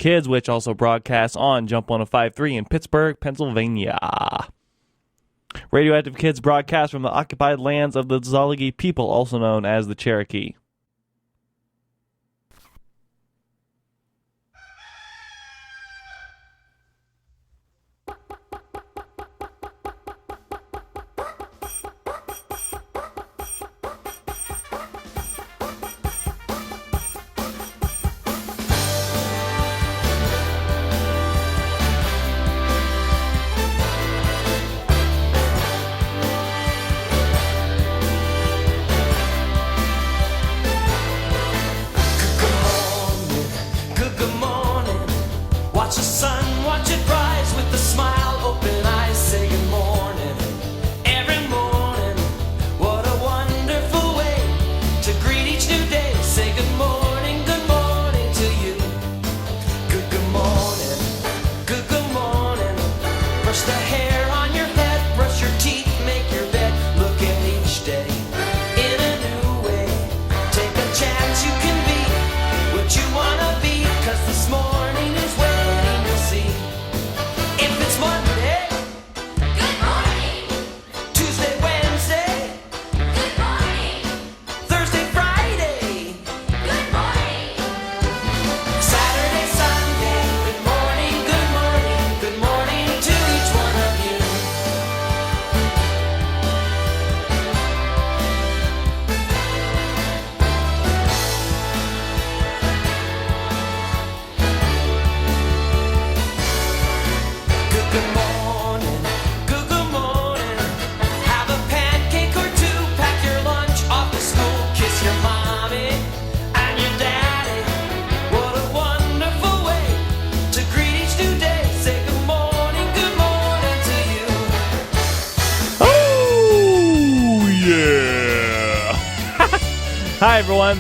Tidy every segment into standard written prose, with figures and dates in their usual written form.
Kids, which also broadcasts on Jump 105.3 in Pittsburgh, Pennsylvania. Radioactive Kids broadcast from the occupied lands of the Zoligi people, also known as the Cherokee. Hi, everyone.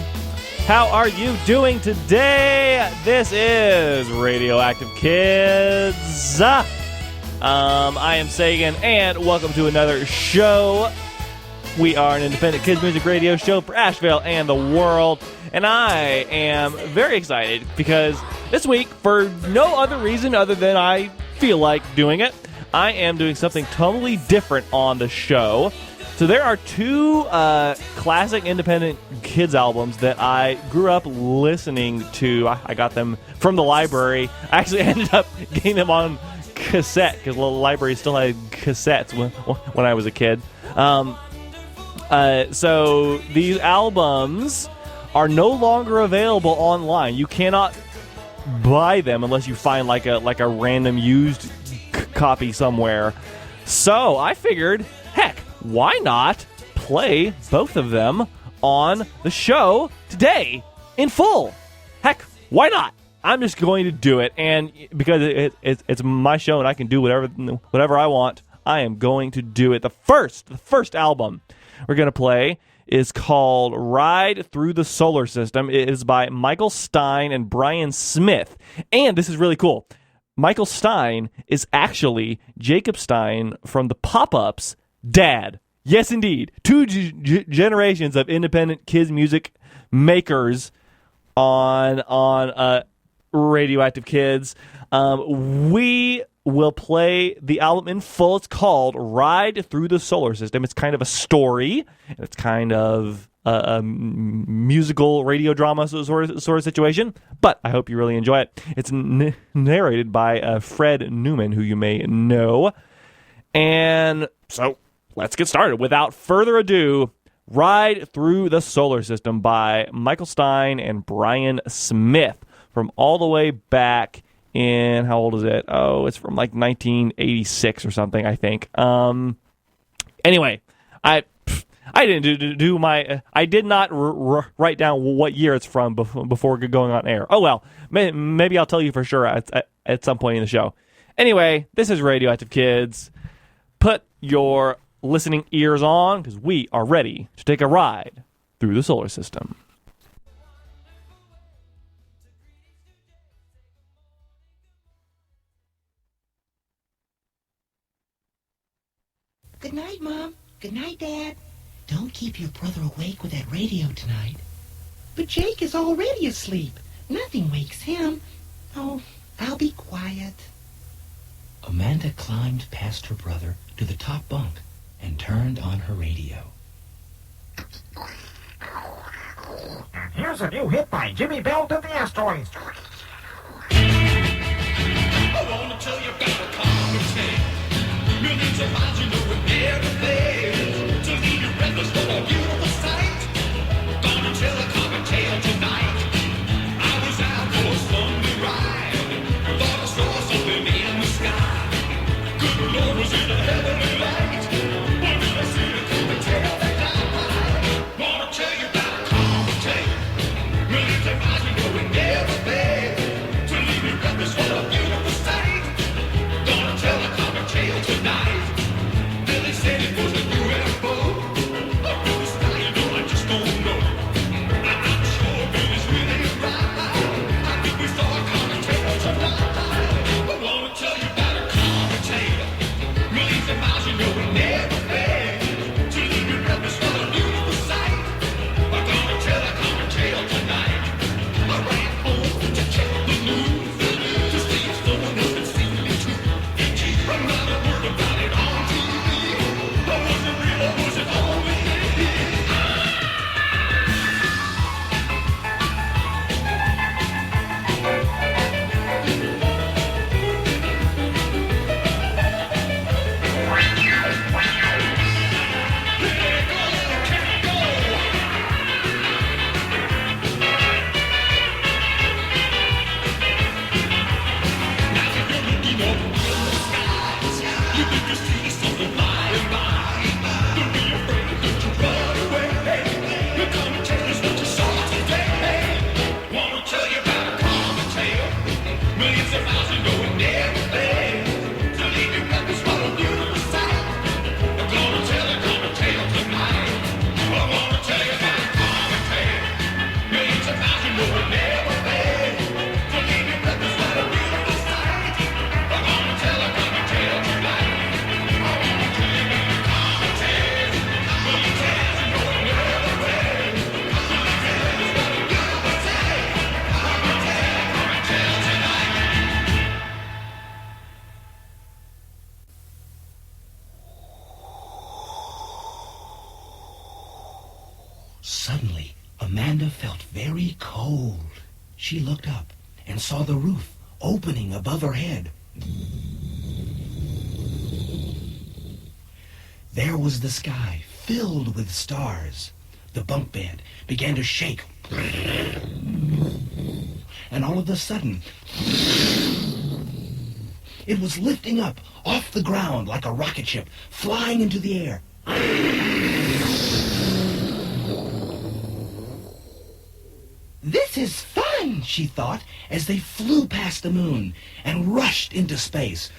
How are you doing today? This is Radioactive Kids. I am Sagan, and welcome to another show. We are an independent kids music radio show for Asheville and the world, and I am very excited because this week, for no other reason other than I feel like doing it, I am doing something totally different on the show. So there are two classic independent kids albums that I grew up listening to. I got them from the library. I actually ended up getting them on cassette because the library still had cassettes when I was a kid. So these albums are no longer available online. You cannot buy them unless you find like a random used copy somewhere. So I figured, heck, why not play both of them on the show today in full? Heck, why not? I'm just going to do it, and because it's my show and I can do whatever I want, I am going to do it. The first album we're going to play is called Ride Through the Solar System. It is by Michael Stein and Brian Smith, and this is really cool. Michael Stein is actually Jacob Stein from the Pop-Ups' dad. Yes, indeed. Two generations of independent kids music makers on Radioactive Kids. We will play the album in full. It's called Ride Through the Solar System. It's kind of a story. It's kind of a musical radio drama sort of situation, but I hope you really enjoy it. It's narrated by Fred Newman, who you may know. And so let's get started. Without further ado, Ride Through the Solar System by Michael Stein and Brian Smith from all the way back in, how old is it? Oh, it's from like 1986 or something, I think. Anyway, I didn't do my, I did not write down what year it's from before going on air. Oh well, maybe I'll tell you for sure at some point in the show. Anyway, this is Radioactive Kids. Put your listening ears on, because we are ready to take a ride through the solar system. Good night, Mom. Good night, Dad. Don't keep your brother awake with that radio tonight. But Jake is already asleep. Nothing wakes him. Oh, I'll be quiet. Amanda climbed past her brother to the top bunk and turned on her radio. And here's a new hit by Jimmy Bell to the Asteroids. I wanna tell you about a common tale. Millions of miles you know it never fails. To leave you breathless for a beautiful sight. Gonna tell a common tale tonight. I was out for a Sunday ride. Thought I saw something in the sky. Good Lord, was it a heavenly light? What did I see a common tale that died? Wanna tell you about a common tale. Millions of miles you know it never fails. To leave you breathless for a beautiful sight. Gonna tell a common tale tonight. Billy said it was a UFO. A Billy style, you know, I just don't know. I'm sure Billy's really right. I think we saw a common tale tonight. I wanna tell you about a common tale. Millions of miles, you know, it never fails. To leave you breathless for a beautiful sight. I'm gonna tell a common tale tonight. I ran home to check the news. To see if someone else had seen it too. Not a word about it on TV. I wasn't real, or was it only me? You think you see something flying by. Don't be afraid to run away. The common tale is what you saw today. Wanna tell you about a common tale. Millions of miles you know it never fails. To leave you breathless for a beautiful sight. I'm gonna tell a common tale tonight. I wanna tell you about a common tale. Millions of miles you know it never fails. To leave you breathless for a beautiful sight. I'm gonna tell a common tale tonight. Suddenly, Amanda felt very cold. She looked up and saw the roof opening above her head. There was the sky filled with stars. The bunk bed began to shake. And all of a sudden, it was lifting up off the ground like a rocket ship, flying into the air. This is fun, she thought, as they flew past the moon and rushed into space.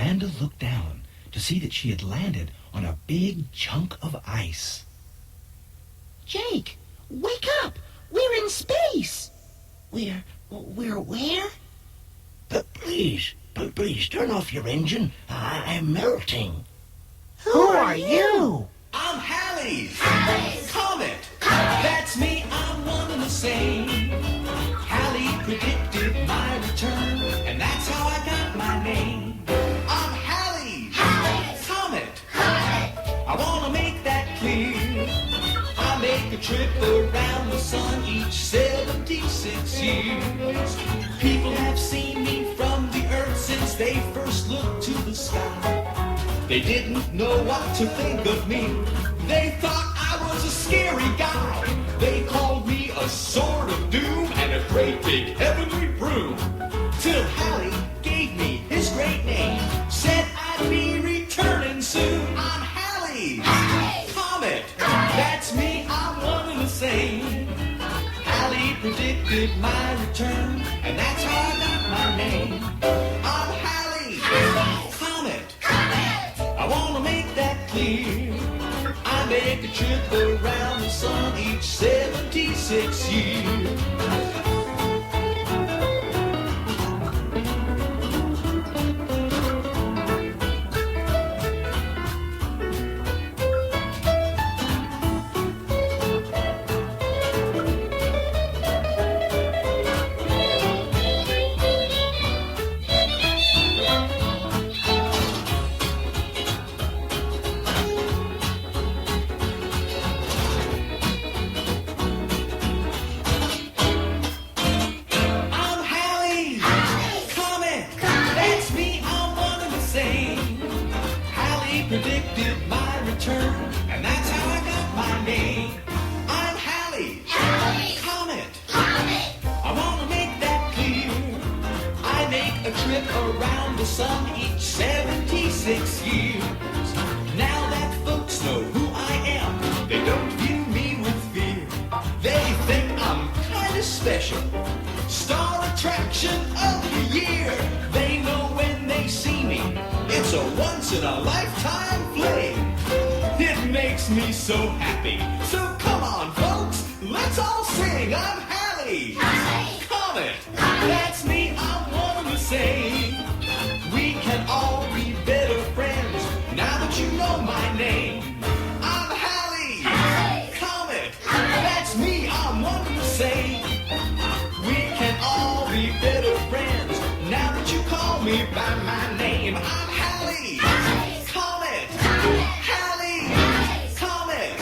Amanda looked down to see that she had landed on a big chunk of ice. Jake, wake up! We're in space! We're where? But please, turn off your engine. I'm melting. Who are you? I'm Halley's Comet. That's me, I'm one and the same. Halley predicted my return, and that's how I got my name. I'm Halley's Comet. I want to make that clear. I make a trip around the sun each 76 years. People have seen me from the earth since they first looked to the sky. They didn't know what to think of me. They thought I was a scary guy. They called me a sword of doom and a great big heavenly broom. Till Halley gave me his great name, said I'd be returning soon. I'm Halley's Comet. That's me, I'm one and the same. Halley predicted my return, and that's how I got my name. I'm Halley's Comet. I want to make that clear. I make a trip around the sun each 76 years. Predicted my return, and that's how I got my name. I'm Halley's Comet. I want to make that clear. I make a trip around the sun each 76 years. Now that folks know who I am, they don't view me with fear. They think I'm kind of special, star attraction of the year. They know when they see me, it's a once-in-a-lifetime fling. It makes me so happy. So come on, folks, let's all sing. I'm Halley's Comet. That's me, I'm one and the same. We can all be better friends now that you know my name. I'm Halley's Comet. That's me, I'm one and the same. We can all be better friends now that you call me by my name. I'm Halley's Comet. Halley's Comet.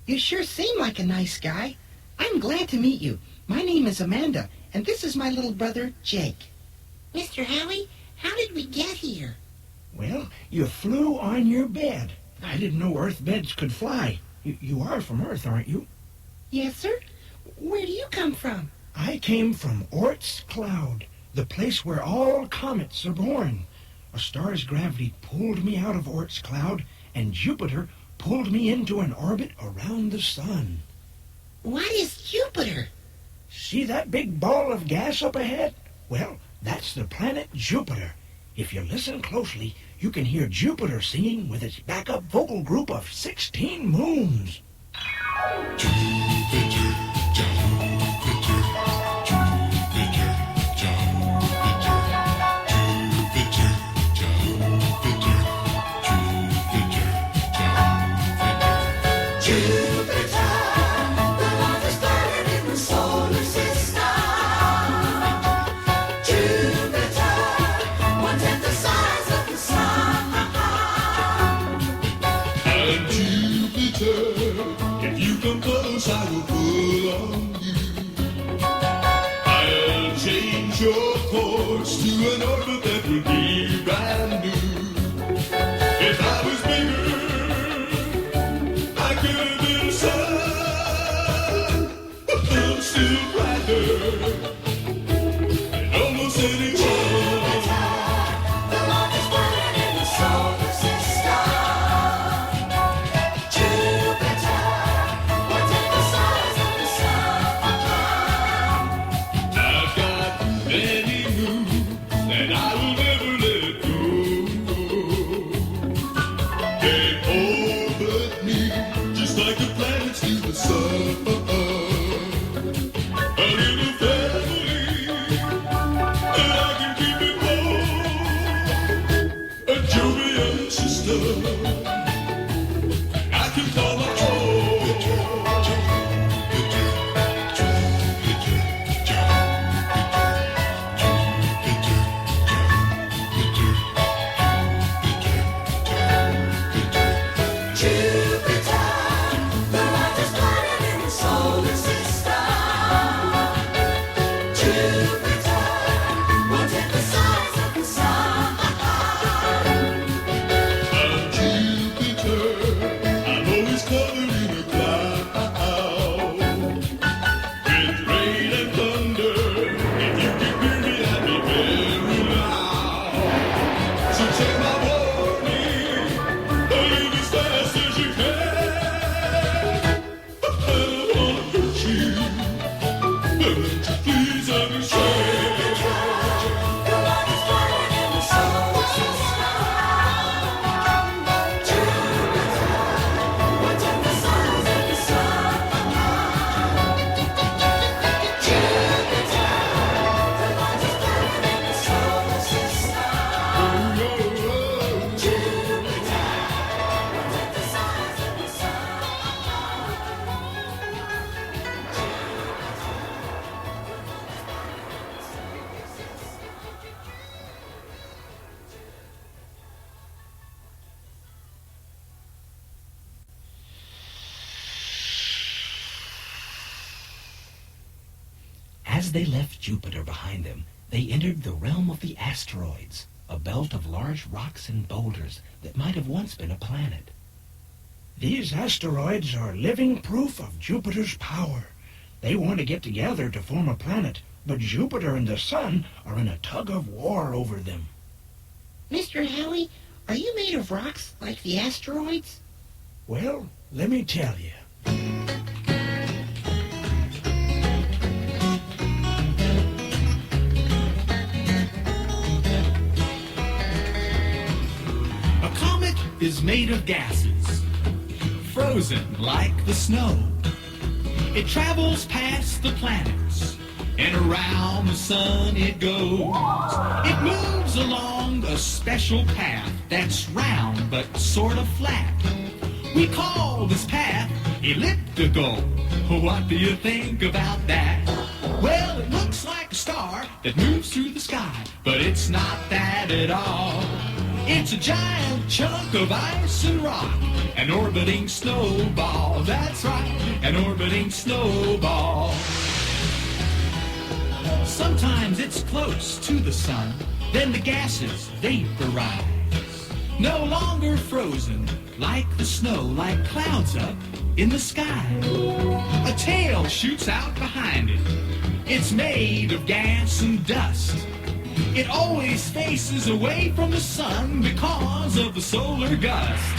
You sure seem like a nice guy. I'm glad to meet you. My name is Amanda, and this is my little brother, Jake. Mr. Halley, how did we get here? Well, you flew on your bed. I didn't know Earth beds could fly. You are from Earth, aren't you? Yes, sir. Where do you come from? I came from Oort's Cloud, the place where all comets are born. A star's gravity pulled me out of Oort's Cloud, and Jupiter pulled me into an orbit around the sun. What is Jupiter? See that big ball of gas up ahead? Well, that's the planet Jupiter. If you listen closely, you can hear Jupiter singing with its backup vocal group of 16 moons. If you come close, I will put Please understand. As they left Jupiter behind them, they entered the realm of the asteroids, a belt of large rocks and boulders that might have once been a planet. These asteroids are living proof of Jupiter's power. They want to get together to form a planet, but Jupiter and the Sun are in a tug of war over them. Mr. Howie, are you made of rocks like the asteroids? Well, let me tell you. A comet is made of gases, frozen like the snow. It travels past the planets, and around the sun it goes. It moves along a special path that's round but sort of flat. We call this path elliptical. What do you think about that? Well, it looks like a star that moves through the sky, but it's not that at all. It's a giant chunk of ice and rock, an orbiting snowball. That's right, an orbiting snowball. Sometimes it's close to the sun, then the gases vaporize. No longer frozen like the snow, like clouds up in the sky. A tail shoots out behind it. It's made of gas and dust. It always faces away from the sun because of the solar gust.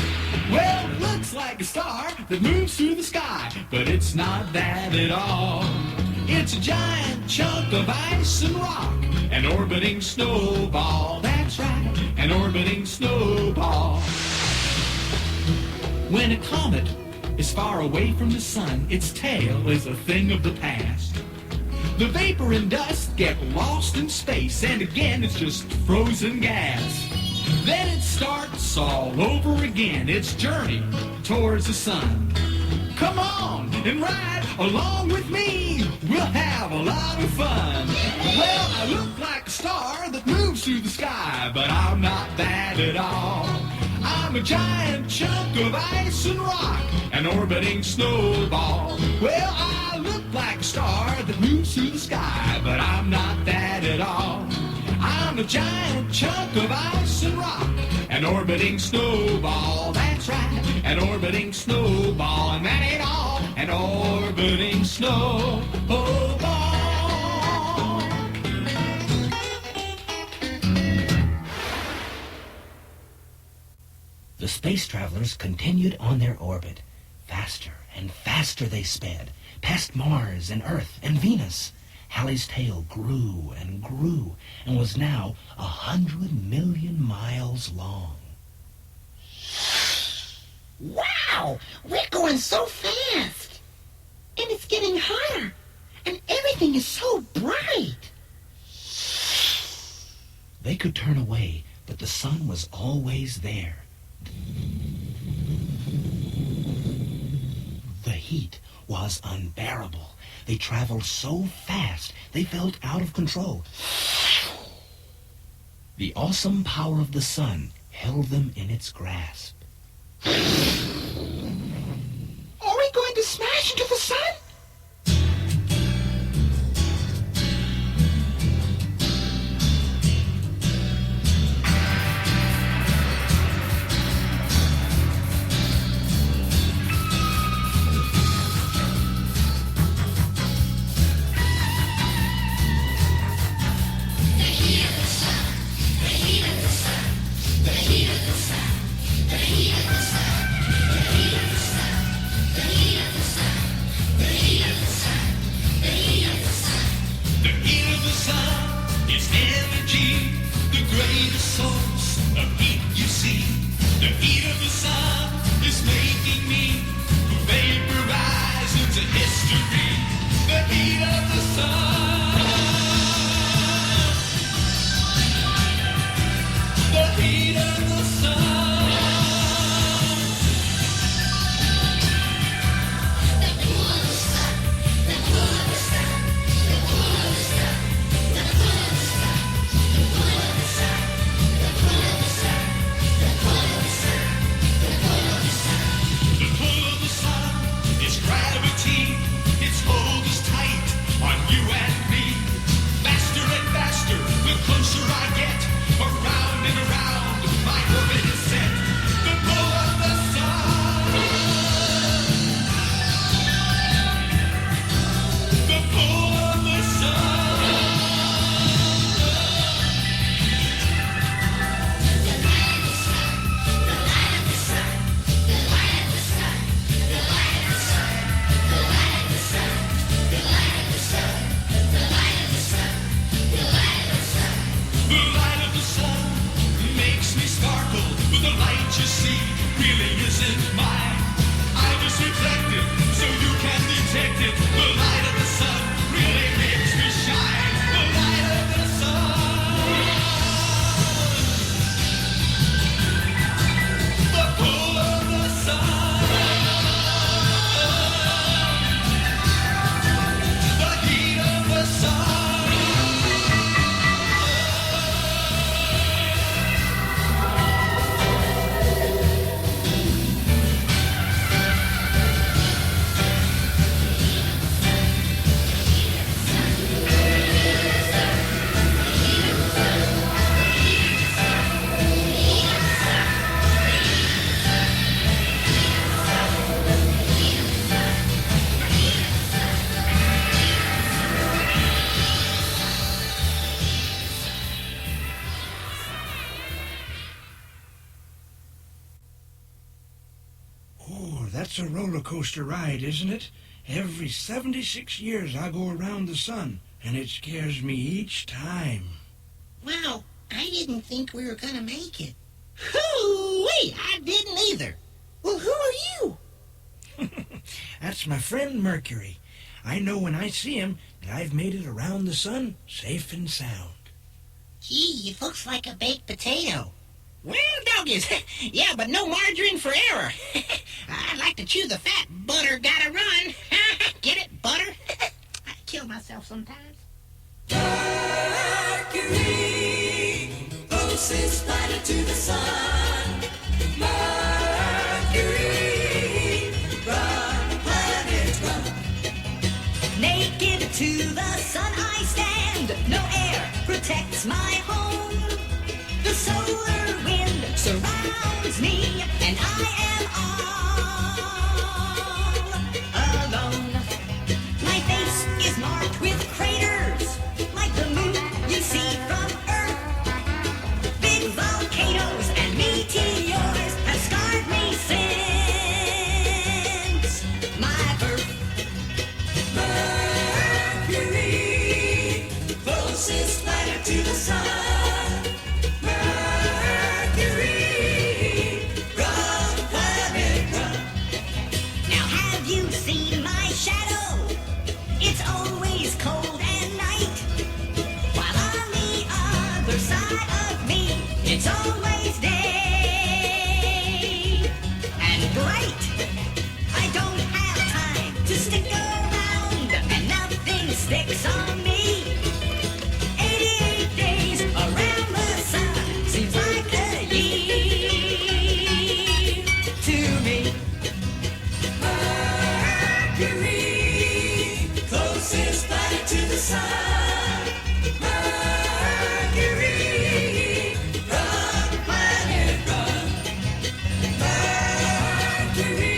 Well, it looks like a star that moves through the sky, but it's not that at all. It's a giant chunk of ice and rock, an orbiting snowball. That's right, an orbiting snowball. When a comet is far away from the sun, its tail is a thing of the past. The vapor and dust get lost in space, and again it's just frozen gas. Then it starts all over again, its journey towards the sun. Come on and ride along with me, we'll have a lot of fun. Well, I look like a star that moves through the sky, but I'm not that at all. I'm a giant chunk of ice and rock, an orbiting snowball. Well, I look like a star that moves through the sky, but I'm not that at all. I'm a giant chunk of ice and rock, an orbiting snowball. That's right, an orbiting snowball. And that ain't all, an orbiting snowball. The space travelers continued on their orbit. Faster and faster they sped, past Mars and Earth and Venus. Halley's tail grew and grew and was now 100 million miles long. Wow! We're going so fast! And it's getting hotter! And everything is so bright! They could turn away, but the sun was always there. The heat was unbearable. They traveled so fast, they felt out of control. The awesome power of the sun held them in its grasp. Are we going to smash into the sun? The sun. The heat of the sun. The pull of the sun is gravity. Its hold is tight on you and me. Faster and faster, the closer I get. Around and around, my orbit is set. The pull of the sun. The pull of the sun. The light of the sun makes me sparkle, but the light you see really isn't mine. I was reflected, so you can detect it. The light of the sun really makes me shine. The light of the sun. The pull of the sun. The heat of the sun. Oh, that's a roller coaster ride, isn't it? Every 76 years I go around the sun, and it scares me each time. Wow, I didn't think we were gonna make it. Hoo-wee! I didn't either. Well, who are you? That's my friend Mercury. I know when I see him that I've made it around the sun safe and sound. Gee, it looks like a baked potato. Well, doggies, yeah, but no margarine for error. I'd like to chew the fat. Butter gotta run. Get it, butter? I kill myself sometimes. Mercury, closest planet to the sun. Mercury, run, planet, run. Naked to the sun I stand. No air protects my home. The solar wind surrounds me, and I am all alone. My face is marked with craters, like the moon you see from Earth. Big volcanoes and meteors have scarred me since my birth. Mercury, closest planet to the sun. Mercury, run, planet, run. Now have you seen my shadow? It's always cold at night. While on the other side of me, it's always day and bright. I don't have time to stick around, and nothing sticks on me. 88 days around the sun seems like a year to me. Mercury, closest planet to the sun. Mercury, run, planet, run. Mercury.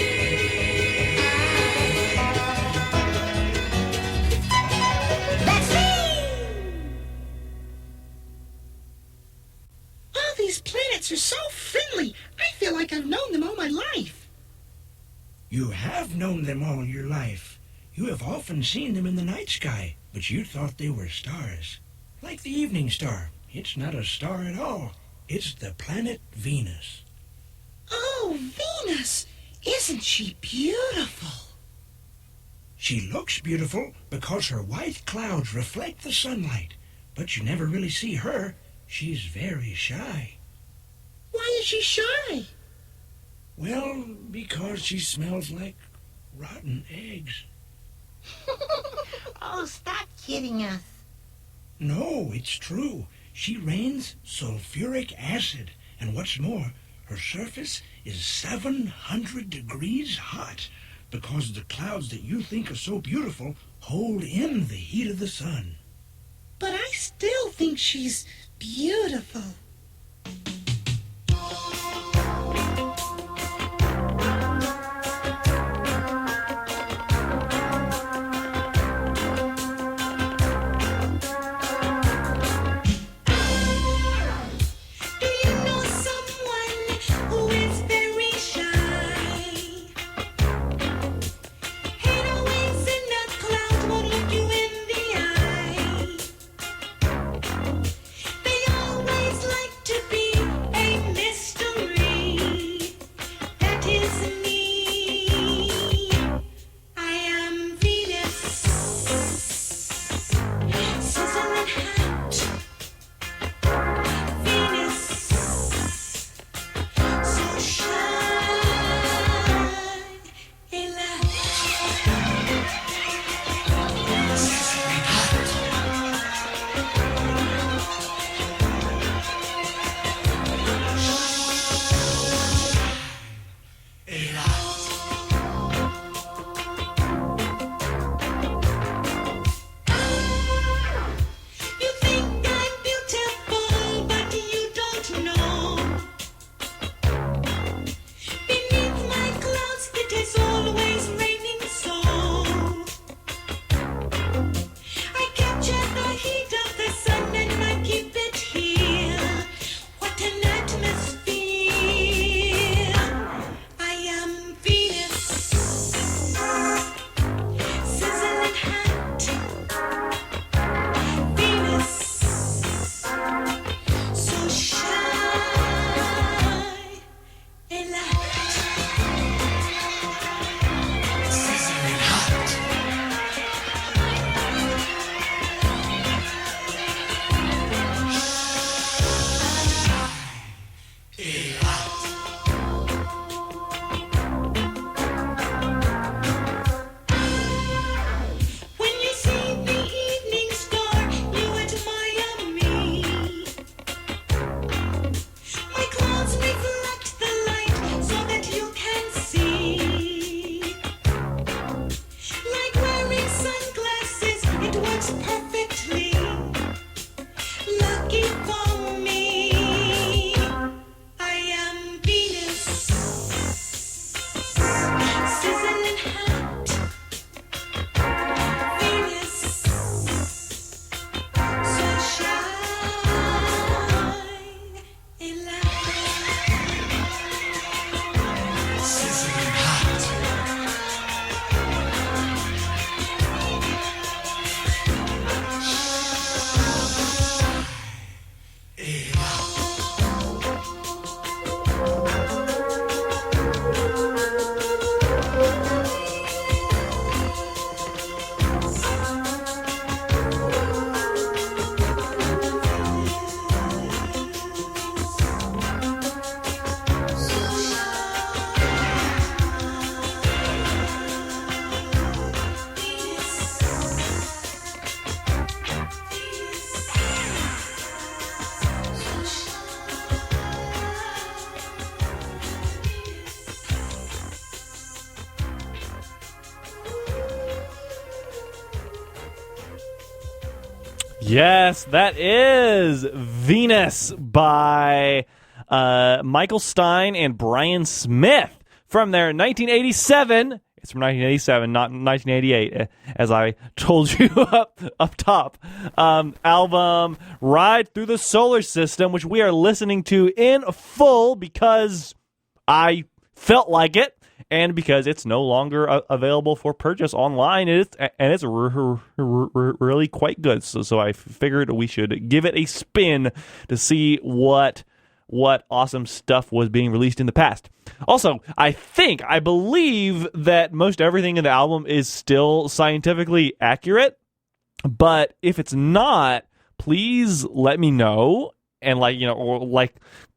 That's me! All these planets are so friendly. I feel like I've known them all my life. You have known them all your life. You have often seen them in the night sky, but you thought they were stars. Like the evening star. It's not a star at all. It's the planet Venus. Oh, Venus! Isn't she beautiful? She looks beautiful because her white clouds reflect the sunlight, but you never really see her. She's very shy. Why is she shy? Well, because she smells like rotten eggs. Oh, stop kidding us. No, it's true. She rains sulfuric acid, and what's more, her surface is 700 degrees hot because the clouds that you think are so beautiful hold in the heat of the sun. But I still think she's beautiful. Do you know someone who is very shy? Hid always in a cloud, won't look you in the eye. They always like to be a mystery. That is me. I am Venus, sizzling hot. Venus, so shine a light. You think I'm beautiful, but you don't know. Beneath my clouds, it is always raining so. I capture the heat of the sun and I keep it here. What an atmosphere! I am Venus, sizzling hot. Venus, so shine a light. Sizzling hot. When you see the evening star, you admire me. My clouds reflect the light so that you can see. Like wearing sunglasses, it works perfectly. Lucky for me, I am Venus, sizzling hot. Venus, so shine a light. Sizzling hot. Yes, that is Venus by Michael Stein and Brian Smith from their 1987. It's from 1987, not 1988, as I told you up top. Album Ride Through the Solar System, which we are listening to in full because I felt like it. And because it's no longer available for purchase online, it's really quite good. So I figured we should give it a spin to see what what awesome stuff was being released in the past. Also, I believe that most everything in the album is still scientifically accurate, but if it's not, please let me know and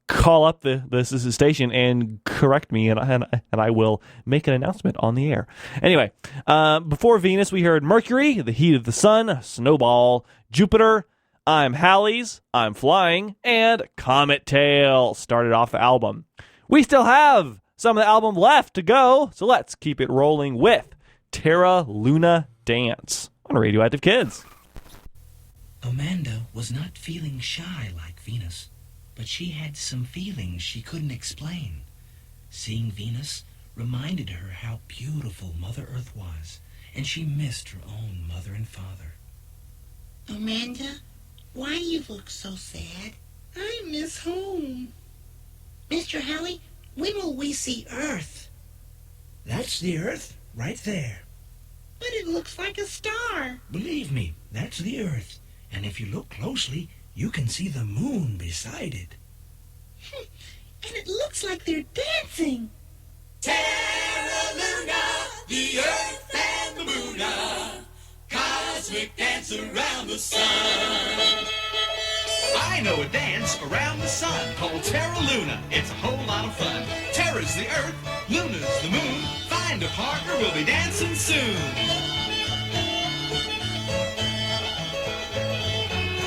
call up the station and correct me, and I will make an announcement on the air. Anyway, before Venus, we heard Mercury, The Heat of the Sun, Snowball, Jupiter, I'm Halley's, I'm Flying, and Comet Tail started off the album. We still have some of the album left to go, so let's keep it rolling with Terra Luna Dance on Radioactive Kids. Amanda was not feeling shy like Venus, but she had some feelings she couldn't explain. Seeing Venus reminded her how beautiful Mother Earth was, and she missed her own mother and father. Amanda, why do you look so sad? I miss home. Mr. Halley, when will we see Earth? That's the Earth right there. But it looks like a star. Believe me, that's the Earth. And if you look closely, you can see the moon beside it. And it looks like they're dancing. Terra Luna, the Earth and the Moon, cosmic dance around the sun. I know a dance around the sun called Terra Luna. It's a whole lot of fun. Terra's the Earth, Luna's the Moon. Find a partner, we'll be dancing soon.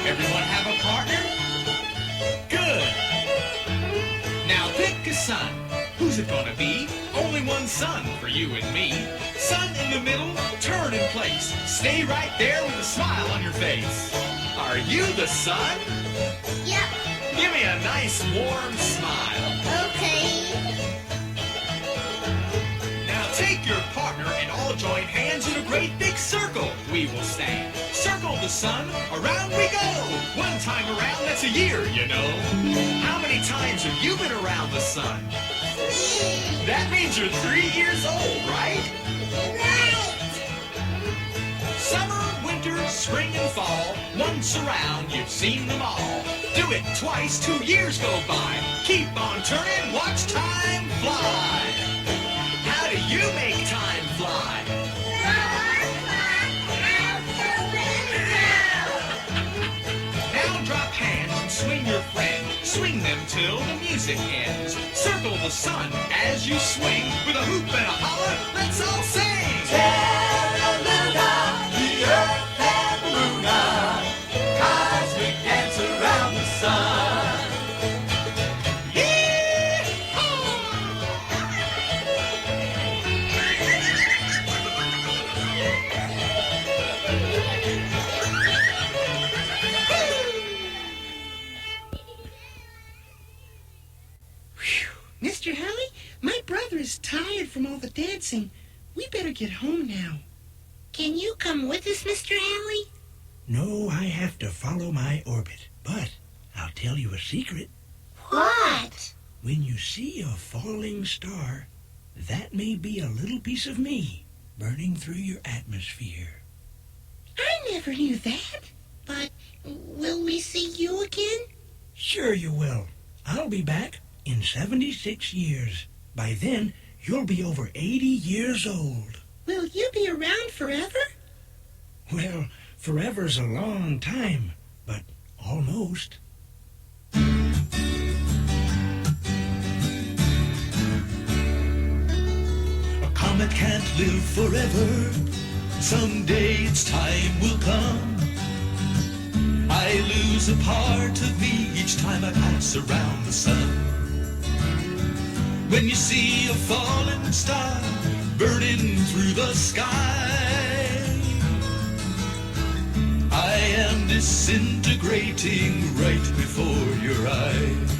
Everyone have a partner? Good. Now pick a sun. Who's it gonna be? Only one sun for you and me. Sun in the middle, turn in place. Stay right there with a smile on your face. Are you the sun? Yep. Give me a nice warm smile. Okay. Now take your partner and all join hands in a great big circle. We will stand. Circle the sun, around we go. One time around, that's a year, you know. How many times have you been around the sun? That means you're 3 years old, right? Right. Summer, winter, spring, and fall. Once around, you've seen them all. Do it twice, 2 years go by. Keep on turning, watch time fly. How do you make time fly? Now drop hands and swing your friend. Swing them till the music ends. Circle the sun as you swing. With a hoop and a holler, let's all sing. Terra Luna, the Earth and the Moon, cosmic dance around the sun. Mr. Halley, my brother is tired from all the dancing. We better get home now. Can you come with us, Mr. Halley? No, I have to follow my orbit. But I'll tell you a secret. What? When you see a falling star, that may be a little piece of me burning through your atmosphere. I never knew that. But will we see you again? Sure you will. I'll be back in 76 years. By then, you'll be over 80 years old. Will you be around forever? Well, forever's a long time, but almost. A comet can't live forever. Someday its time will come. I lose a part of me each time I pass around the sun. When you see a falling star burning through the sky, I am disintegrating right before your eyes.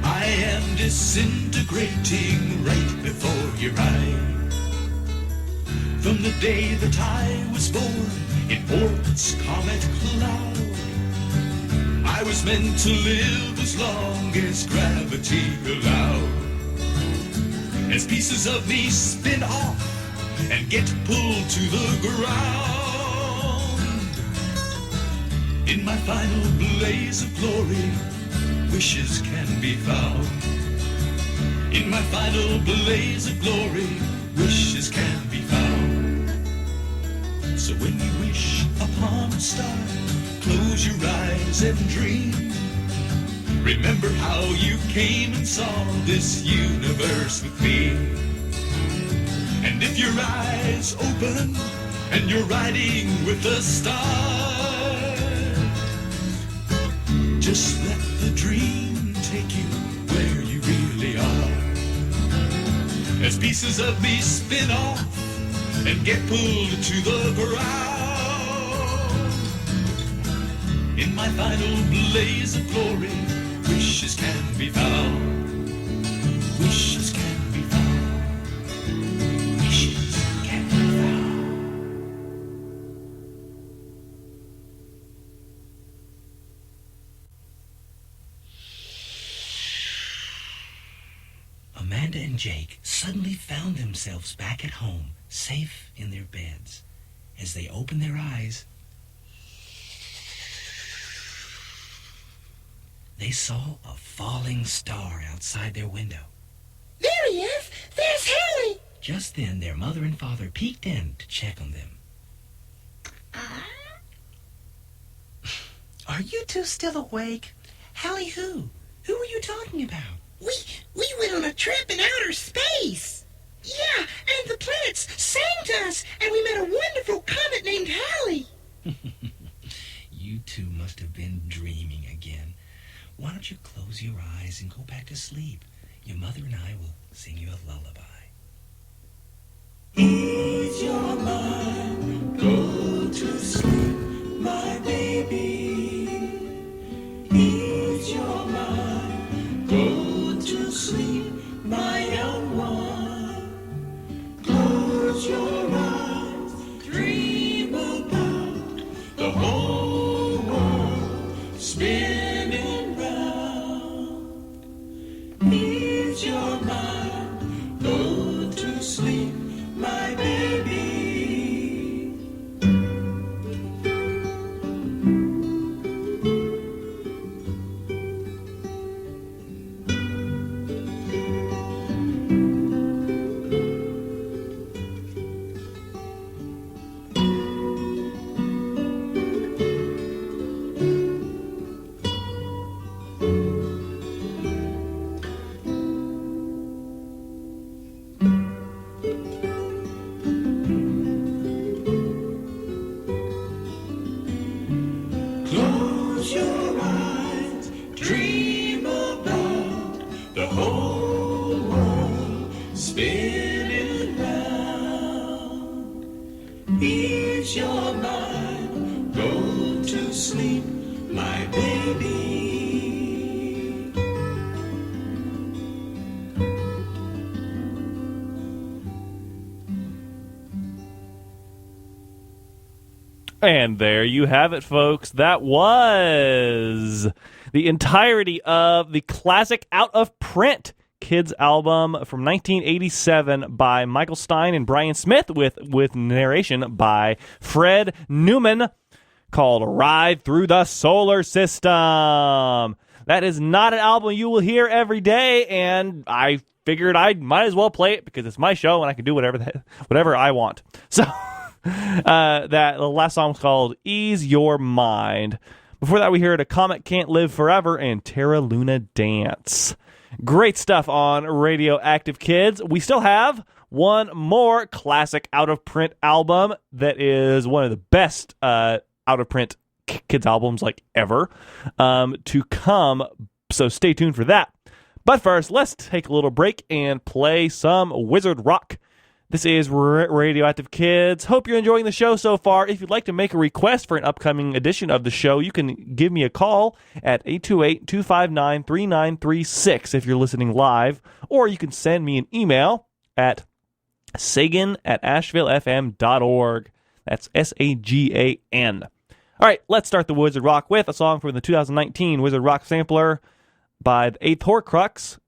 I am disintegrating right before your eyes. From the day that I was born in Oort's comet cloud, I was meant to live as long as gravity allowed. As pieces of me spin off and get pulled to the ground, in my final blaze of glory, wishes can be found. In my final blaze of glory, wishes can be found. So when you wish upon a star, close your eyes and dream. Remember how you came and saw this universe with me. And if your eyes open and you're riding with the stars, just let the dream take you where you really are. As pieces of me spin off and get pulled to the ground, in my final blaze of glory, wishes can be found. Wishes can be found. Wishes can be found. Amanda and Jake suddenly found themselves back at home, safe in their beds. As they opened their eyes, they saw a falling star outside their window. There he is! There's Hallie! Just then, their mother and father peeked in to check on them. Are you two still awake? Hallie who? Who were you talking about? We went on a trip in outer space. Yeah, and the planets sang to us, and we met a wonderful comet named Hallie. You two must have been dreaming again. Why don't you close your eyes and go back to sleep? Your mother and I will sing you a lullaby. Ease your mind, go to sleep, my baby. Ease your mind, go to sleep, my young one. Close your eyes, dream about the whole world spinning round. Ease your mind, go to sleep, my baby. Close your eyes, dream about the whole world spinning round. Ease your mind, go to sleep, my baby. And there you have it, folks. That was the entirety of the classic Out of Print kids album from 1987 by Michael Stein and Brian Smith with narration by Fred Newman, called Ride Through the Solar System. That is not an album you will hear every day, and I figured I might as well play it because it's my show and I can do whatever I want. So that the last song was called Ease Your Mind. Before that, we heard A Comet Can't Live Forever and Terra Luna Dance. Great stuff on Radioactive Kids. We still have one more classic out-of-print album that is one of the best out-of-print kids albums like ever to come, so stay tuned for that. But first, let's take a little break and play some Wizard Rock. This is Radioactive Kids. Hope you're enjoying the show so far. If you'd like to make a request for an upcoming edition of the show, you can give me a call at 828-259-3936 if you're listening live, or you can send me an email at sagan@ashevillefm.org. That's SAGAN. All right, let's start the Wizard Rock with a song from the 2019 Wizard Rock sampler by the 8th Horcrux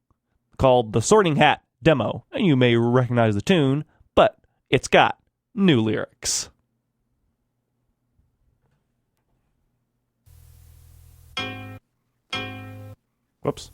called The Sorting Hat Demo. And you may recognize the tune, but it's got new lyrics. Whoops.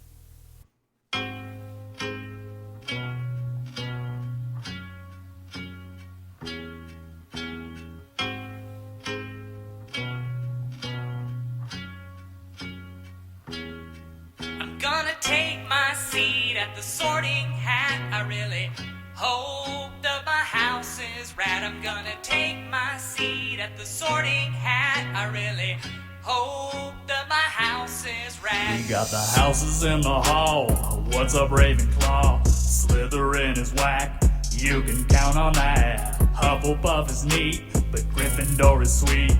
I'm gonna take my seat at the sorting hat. I really hope that my house is right. I'm gonna take my seat at the sorting hat. I really hope that my house is right. We got the houses in the hall. What's up, Ravenclaw? Slytherin is whack. You can count on that. Hufflepuff is neat, but Gryffindor is sweet.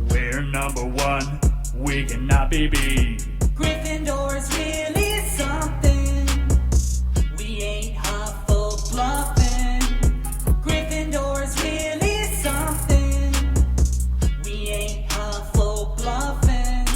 We're number one. We cannot be beat. Gryffindor's really something. We ain't Hufflepuffin'. Gryffindor's really something. We ain't Hufflepuffin'.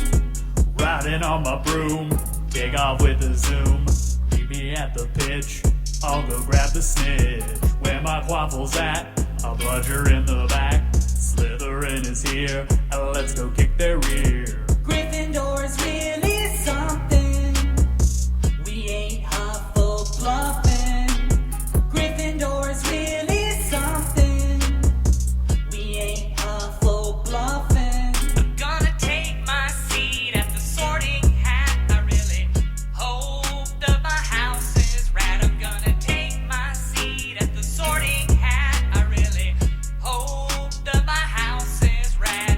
Riding on my broom, take off with a zoom. Meet me at the pitch, I'll go grab the snitch. Where my quaffle's at, I'll bludger in the back. Slytherin is here, let's go kick their rear. Gryffindor's really something. We ain't Hufflepuffin'. Gryffindor's really something. We ain't Hufflepuffin'. I'm gonna take my seat at the sorting hat. I really hope that my house is right. I'm gonna take my seat at the sorting hat. I really hope that my house is right.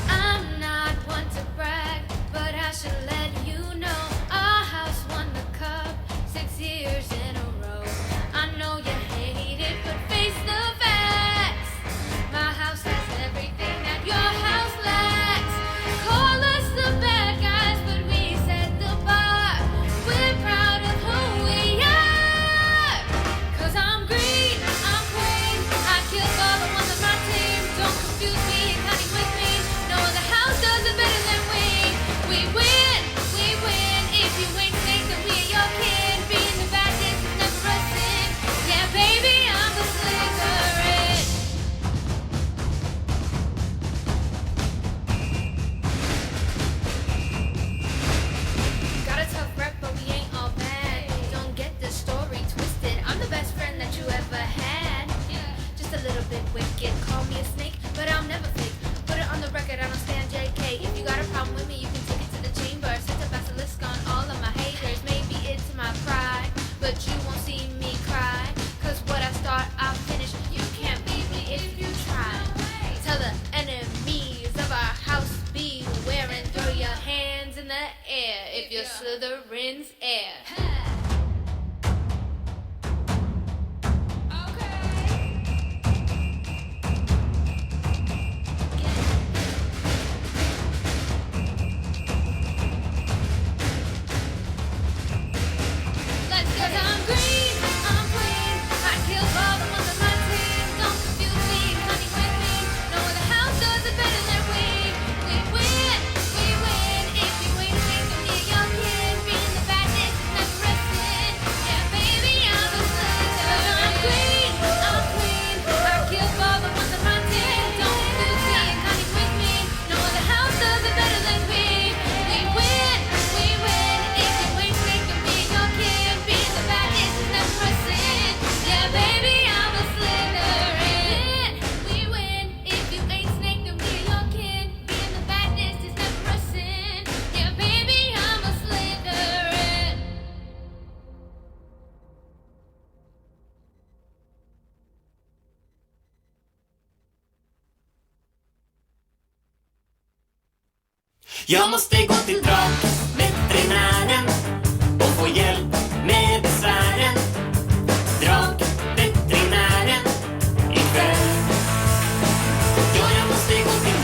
I'm not one to brag, but I should let you know our house won the cup 6 years in a row. I know you hate it, but face the facts. My house has everything that your house lacks. Call us the bad guys, but we set the bar. We're proud of who we are. 'Cause I'm green, I'm green. I kill all the ones on my team. Don't confuse me and cutting with me. No other house does it better than we. We win, we win. If you ain't Snape, then we are your kid. Being the baddest is never a sin. Yeah, baby, I'm the Slytherin. Got a tough rep, but we ain't all bad. Don't get the story twisted. I'm the best friend that you ever had. Just a little bit wicked. Call me a snake, but I'll never fake. Put it on the record, I don't stand JK. If you got a problem with me, you can take it to the chamber. Set a basilisk on all of my haters. Maybe it's my pride, but you won't see me cry. 'Cause what I start, I'll finish. You can't beat me if you try. Tell the enemies of our house beware and throw your hands in the air if you're Slytherin's heir. Let's go. 'Cause I'm green, I'm queen. I kill all the ones on my team. Don't confuse me, honey with me. No other house does it better than we. We win, we win. If you ain't Snape, then we're your kid. Being the baddest is never a sin. Yeah, baby, I'm a Slytherin. I'm queen, I'm queen. I kill all the ones on my team. Don't confuse me, honey with me. No other house does it better than we. We win, we win. If you ain't Snape, then we're your kid. Being the baddest is never a sin. Yeah, baby, I'm a Slytherin. We win. If you ain't Snape, then we're your kid. Being the baddest is never a sin. Yeah, baby, I'm a Slytherin. Jag måste gå till drakveterinären och få hjälp med besvären. Drakveterinären ikväll. Ja, jag måste gå till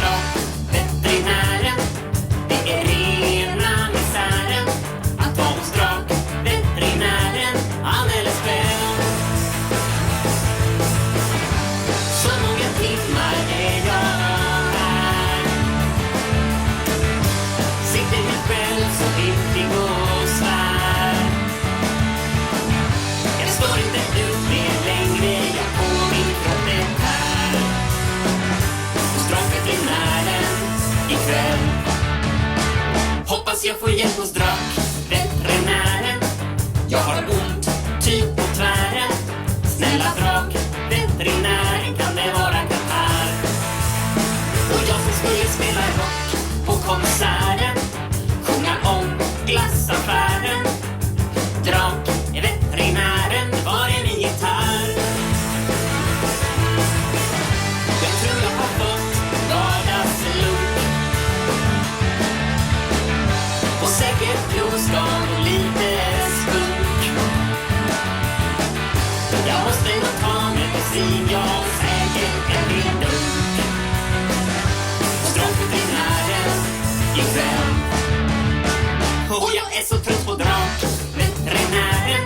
drakveterinären kan det vara Katar. Och jag som skulle spela rock på konserten, sjunga om glassaffären. Drakveterinären, var är min gitarr? Jag tror jag har fått vardagslugg och säkert blodskal och lite skunk. Jag måste nog ta medicin, jag säkert en hel dunk. Drakveterinären ikväll. Och jag är så trött på drakveterinären.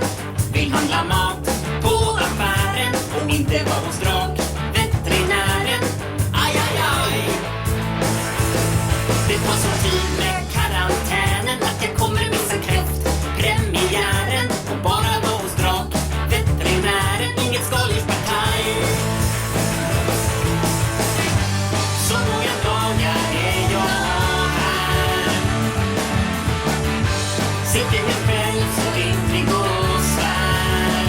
Vill handla mat på affären och inte vara hos drakveterinären. Aj, aj, aj. Det tar så tid med karantänen att jag kommer missa kräftpremiären och bara vara hos drakveterinären. Inget skaldjurspartaj. Så många dagar är jag här. Sitter helt själv så lindrig och svär.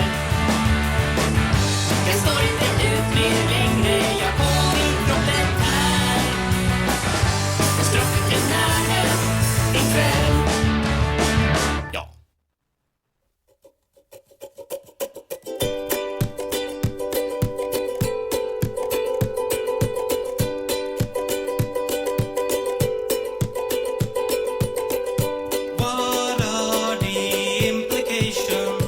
Jag står inte ut mer längre, jag på min kroppen här. Drakveterinären ikväll. Ja. What are the implications?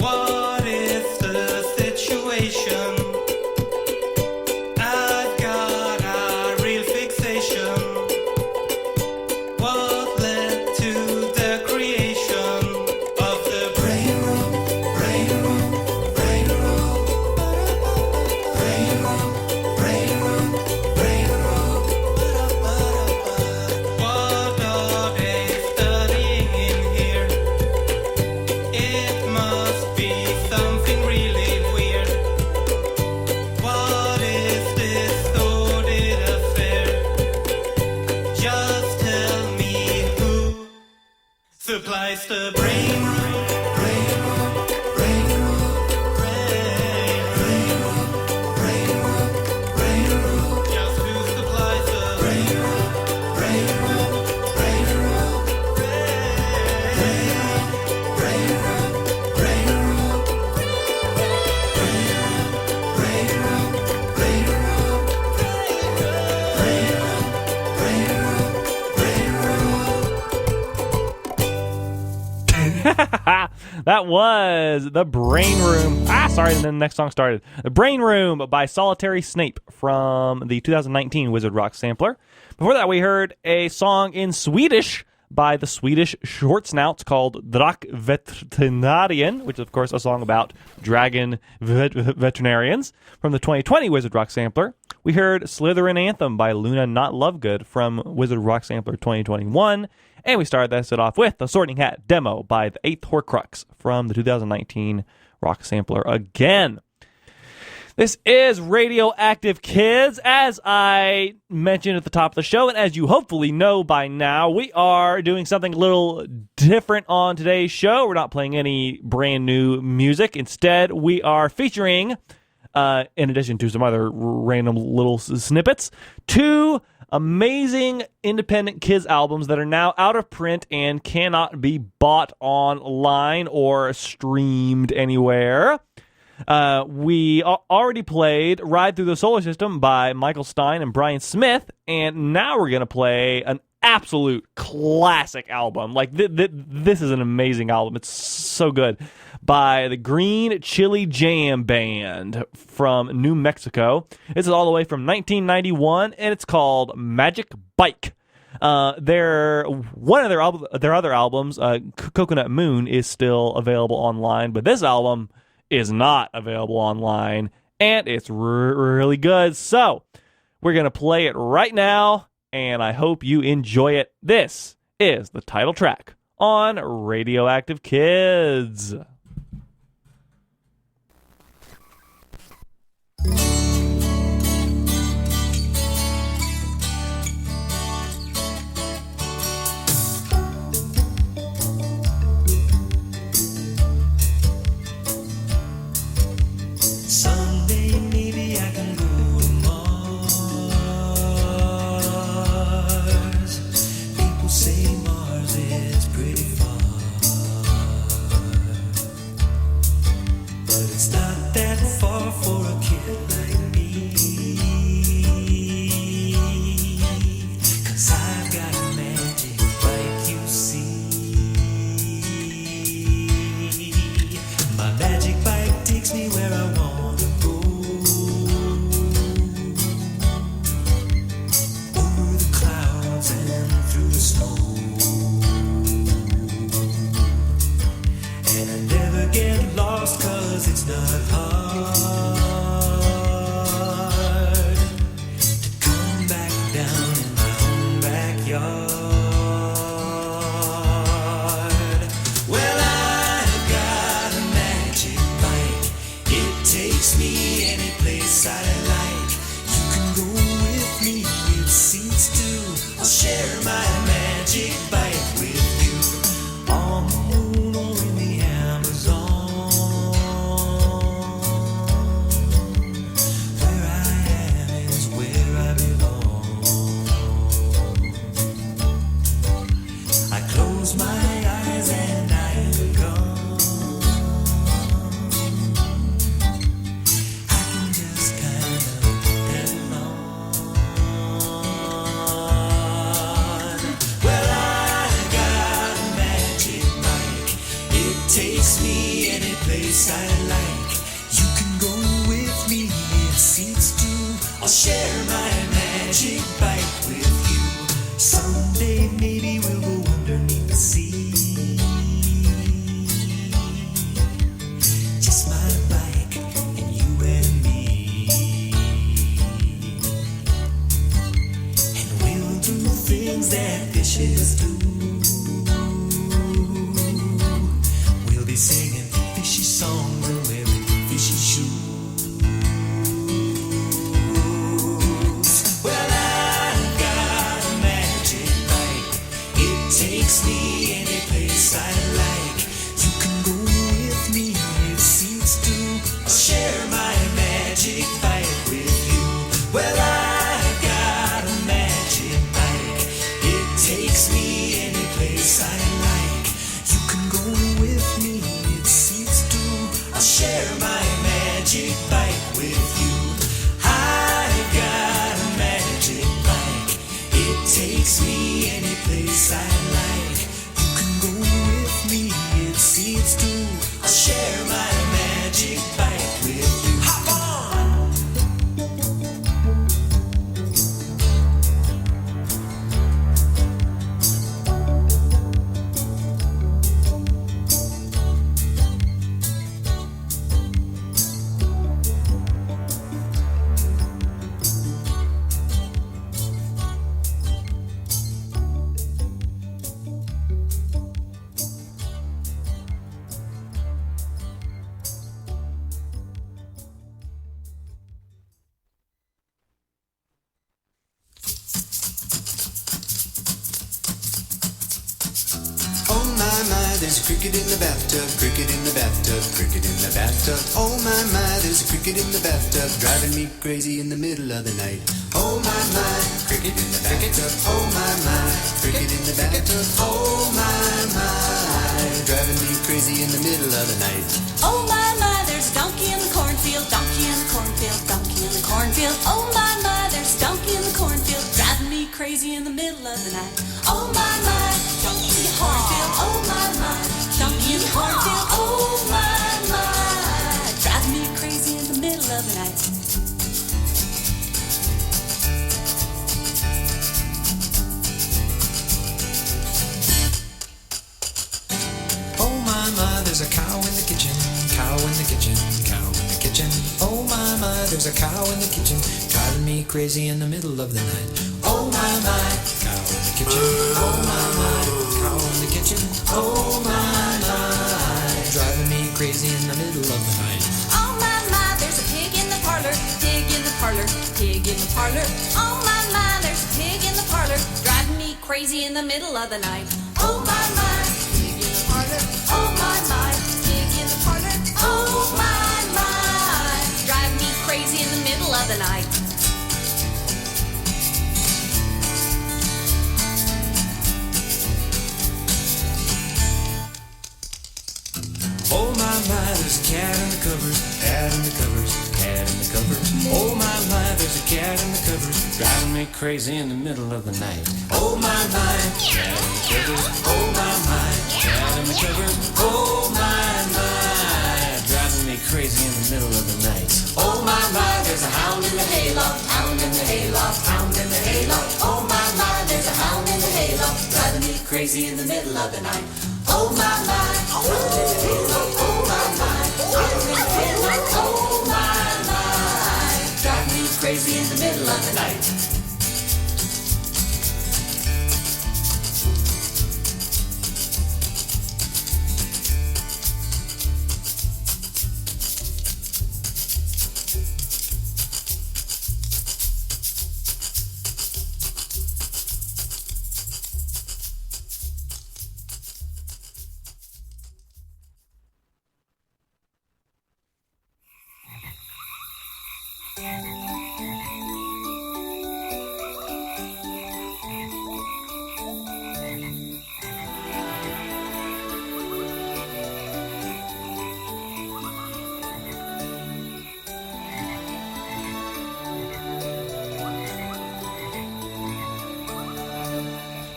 What is the situation? I've got a real fixation. What led to the creation of the brain room, brain room, brain room, brain room, brain room, brain room. What are they studying in here? It must be something really weird. What is this sordid affair? Just tell me who supplies the brain room, brain room, brain room, brain room, brain room, brain room. Just who supplies the brain room, brain room, brain room, brain room, brain room, brain room, brain room, brain room, That was The Brain Room. Sorry, and then the next song started. The Brain Room by Solitary Snape from the 2019 Wizard Rock sampler. Before that, we heard a song in Swedish by the Swedish Shortsnouts called Drakveterinären, which is, of course, a song about dragon veterinarians. From the 2020 Wizard Rock sampler, we heard Slytherin Anthem by Luna Not Lovegood from Wizard Rock sampler 2021. And we started that set off with the Sorting Hat demo by the 8th Horcrux from the 2019 Rock sampler again. This is Radioactive Kids. As I mentioned at the top of the show, and as you hopefully know by now, we are doing something a little different on today's show. We're not playing any brand new music. Instead, we are featuring, in addition to some other random little snippets, two amazing independent kids albums that are now out of print and cannot be bought online or streamed anywhere. We already played Ride Through the Solar System by Michael Stein and Brian Smith, and now we're going to play an absolute classic album. Like, this is an amazing album. It's so good. By the Green Chili Jam Band from New Mexico. This is all the way from 1991, and it's called Magic Bike. One of their other albums, Coconut Moon, is still available online, but this album is not available online, and it's really good. So we're going to play it right now, and I hope you enjoy it. This is the title track on Radioactive Kids. But it's not that far for a kid like me. 'Cause I've got a magic bike, you see. My magic bike takes me where I want to go. Over the clouds and through the snow. And I never get lost 'cause it's not hard to come back down in my own backyard. Well, I've got a magic bike. It takes me any place I like. You can go with me with seats too. I'll share my magic bike with you. On the moon or in the Amazon. Where I am is where I belong. I close my eyes and I am gone. I can just kind of get along. Well, I got a magic bike. It takes me any place I like. You can go with me in seats too. I'll share my magic bike with you. Someday maybe we'll go underneath the sea. Just my bike and you and me. And we'll do things that fishes do. We'll be singing fishy songs and wearing fishy shoes. Well, I've got a magic bike. It takes me any place I like. You can go with me with seats too. I'll share my magic bike with you. Well, I've got a magic bike. It takes me any place I like. You can go with me with seats too. I'll share my magic bike with you. I've got a magic bike. It takes me any place I like. You can go with me with seats too. I'll share my magic bike with you. Hop on! Oh my, there's a cricket in the bathtub, cricket in the bathtub, cricket in the bathtub. Oh my, there's a cricket in the bathtub, driving me crazy in the middle of the night. Oh my, cricket in the bathtub. Oh my, cricket in the bathtub. Oh my, driving me crazy in the middle of the night. Oh my, there's a donkey in the cornfield, donkey in the cornfield, donkey in the cornfield. Oh my, there's a donkey in the cornfield, driving me crazy in the middle of the night. Oh my, donkey in the cornfield. Oh my, donkey in the cornfield. Oh my, driving me crazy in the middle of the night. Oh my, there's a cow in the kitchen, cow in the kitchen, cow in the kitchen. Oh my, there's a cow in the kitchen, driving me crazy in the middle of the night. Oh my, cow in the kitchen. Oh my, cow in the kitchen. Oh my, driving me crazy in the middle of the night. Oh my, there's a pig in the parlor, pig in the parlor, pig in the parlor. Oh my, there's a pig in the parlor, driving me crazy in the middle of the night. Oh my, pig in the parlor. Oh my, pig in the parlor. Oh my, driving me crazy in the middle of the night. Oh my, there's a cat in the cupboard, me crazy in the middle of the night. Oh my, driving me shivers. Oh my, driving me shivers. Oh my, driving me crazy in the middle of the night. Oh my, there's a hound in the hayloft, hound in the hayloft, hound in the hayloft. Oh my, there's a hound in the hayloft, driving me crazy in the middle of the night. Oh my, hound in the hayloft. Oh my, hound in the hayloft. Oh my, driving me crazy in the middle of the night.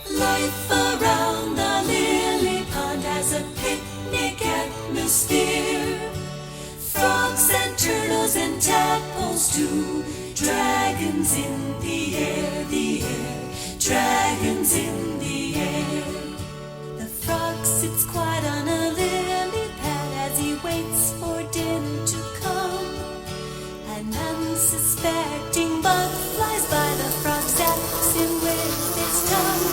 Life around the lily pond has a picnic atmosphere. Frogs and turtles and tadpoles too. Dragons in the air, dragons in the air. The frog sits quiet on a lily pad as he waits for dinner to come. An unsuspecting bug flies by, the frog zaps him with its tongue.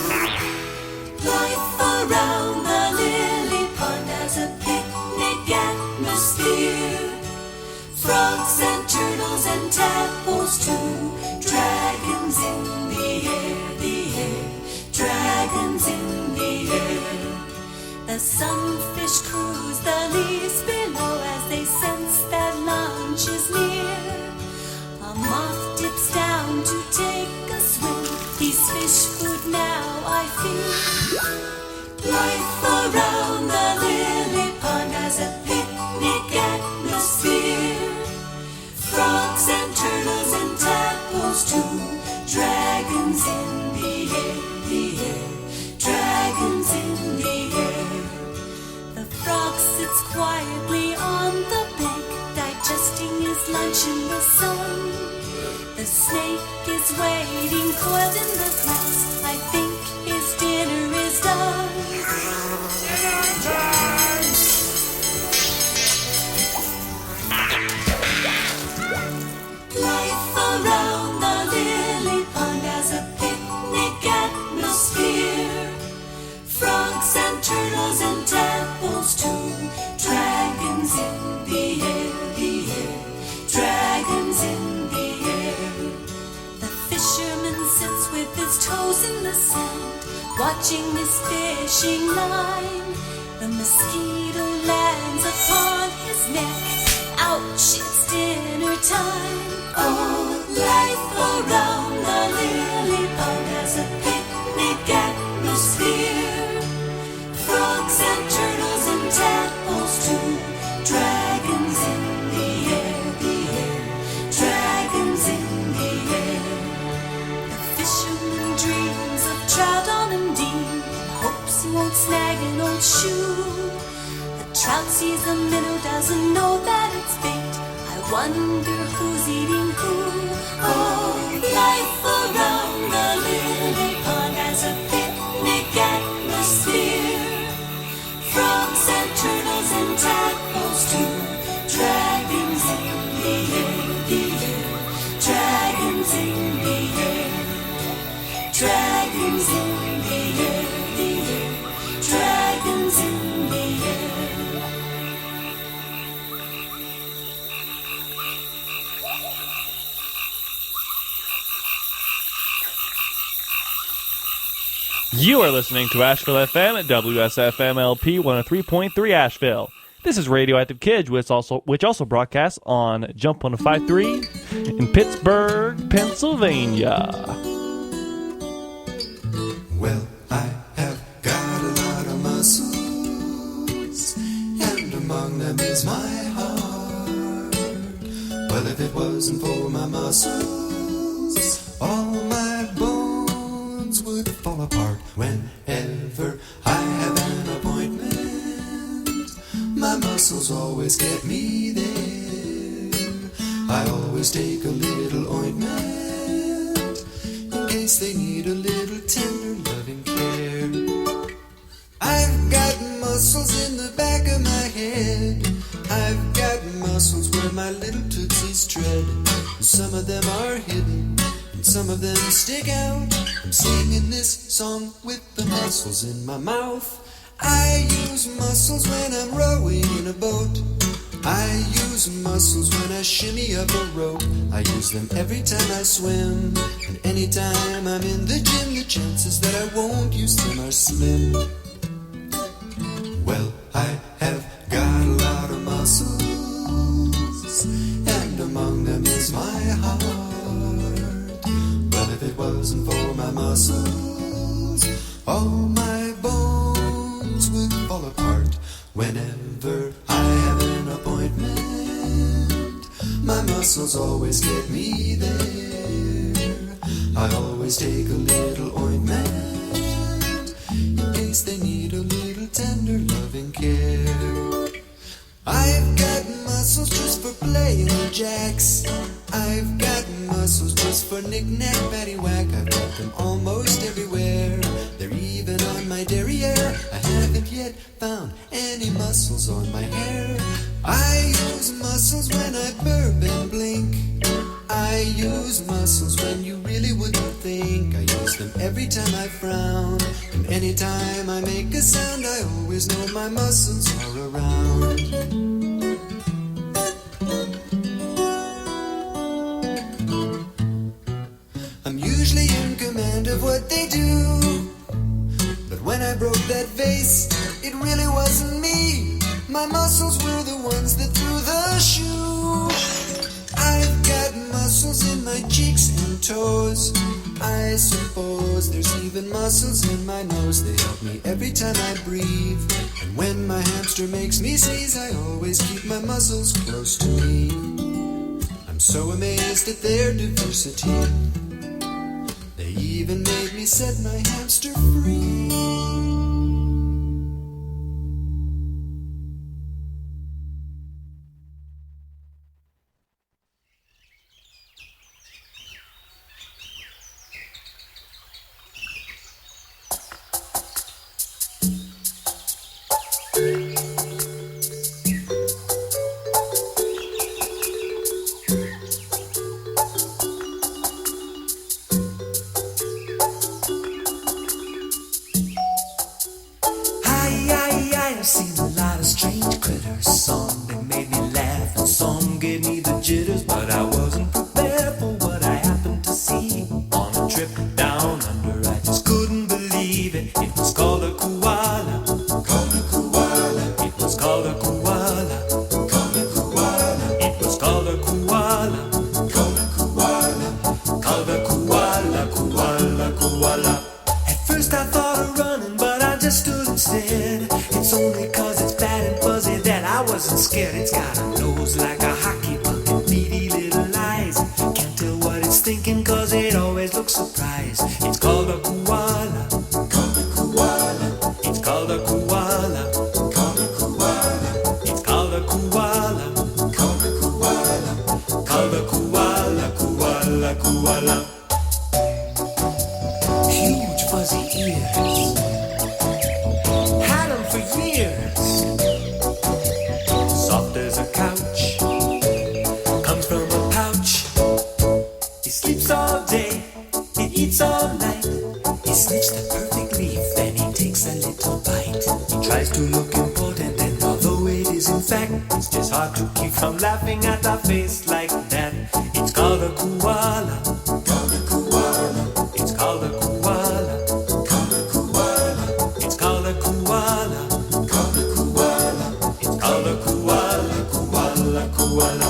Life around the lily pond has a picnic atmosphere. Frogs and turtles and tadpoles too. Dragons in the air, dragons in the air. The sunfish cruise the leaves below as they sense that lunch is near. A moth dips down to take a swim. He's fish food now, I fear. Life around the lily pond has a picnic atmosphere. Frogs and turtles and tadpoles too. Dragons in the air, dragons in the air. The frog sits quietly on the bank, digesting his lunch in the sun. The snake is waiting, coiled in the grass. I think his dinner is done. Life around the lily pond has a picnic atmosphere. Frogs and turtles and tadpoles too. Dragons in the air, dragons in the air. The fisherman sits with his toes in the sand, watching this fishing line. The mosquito lands upon his neck. Ouch, it's dinner time. Oh, life around the lily pond has a picnic atmosphere. Frogs and turtles and tadpoles too. Dragons in the air, dragons in the air. The fisherman dreams of trout on Undine, hopes he won't snag an old shoe. A trout sees a minnow, doesn't know that it's bait. I wonder who's eating who. Oh, life around the lily pond has a picnic atmosphere. Frogs and turtles and tadpoles too. Dragons in the air, dragons in the air. Dragons in the air, dragons in the air. You are listening to Asheville FM at WSFMLP 103.3 Asheville. This is Radioactive Kids, which also broadcasts on Jump 105.3 in Pittsburgh, Pennsylvania. Well, I have got a lot of muscles, and among them is my heart. Well, if it wasn't for my muscles, all my apart. Whenever I have an appointment, my muscles always get me there. I always take a little ointment in case they need a little tender loving care. I've got muscles in the back of my head. I've got muscles where my little tootsies tread. Some of them are hidden, and some of them stick out. I'm singing this song with the muscles in my mouth. I use muscles when I'm rowing in a boat. I use muscles when I shimmy up a rope. I use them every time I swim, and anytime I'm in the gym, the chances that I won't use them are slim. Well, I have got a lot of muscles, and among them is my heart. But if it wasn't for my muscles, all my bones would fall apart. Whenever I have an appointment, my muscles always get me there. I always take a little ointment in case they need a little tender loving care. I've got muscles just for playing the jacks. I've got muscles just for knick-knack, paddywhack. I've got them almost everywhere. They're even on my derriere. I haven't yet found any muscles on my hair. I use muscles when I burp and blink. I use muscles when you really wouldn't think. I use them every time I frown, and anytime I make a sound, I always know my muscles are around. I'm usually in command of what they do, but when I broke that vase, it really wasn't me. My muscles were the ones that threw the shoe. I've got muscles in my cheeks and toes. I suppose there's even muscles in my nose. They help me every time I breathe. And when my hamster makes me sneeze, I always keep my muscles close to me. I'm so amazed at their diversity. They even made me set my hamster free. I've seen a lot of strange critters. Some they made me laugh, and some gave me the jitters. But I wasn't prepared for what I happened to see on a trip down under. I just couldn't believe it. It was called a koala. Called a koala. It was called a koala. Called a koala. It was called a koala. Called a koala. Called a koala. Koala. Koala. At first I thought of running, but I just stood instead. It's only 'cause it's fat and fuzzy that I wasn't scared. It's got a nose like a hockey puck and beady little eyes. Can't tell what it's thinking 'cause it always looks surprised. It's called a koala. Called a koala. It's called a koala. Called a koala. It's called a koala. Called a koala. Called a koala. Koala. Koala. Huge fuzzy ears. Had 'em for years. Soft as a couch. Comes from a pouch. He sleeps all day. He eats all night. He sniffs the perfect leaf, then he takes a little bite. He tries to look important, and although it is in fact, it's just hard to keep from laughing at a face like that. It's called a koala. Called a koala. It's called a koala. Called a koala. It's called a koala. Called a koala. It's called a koala. Koala. Koala.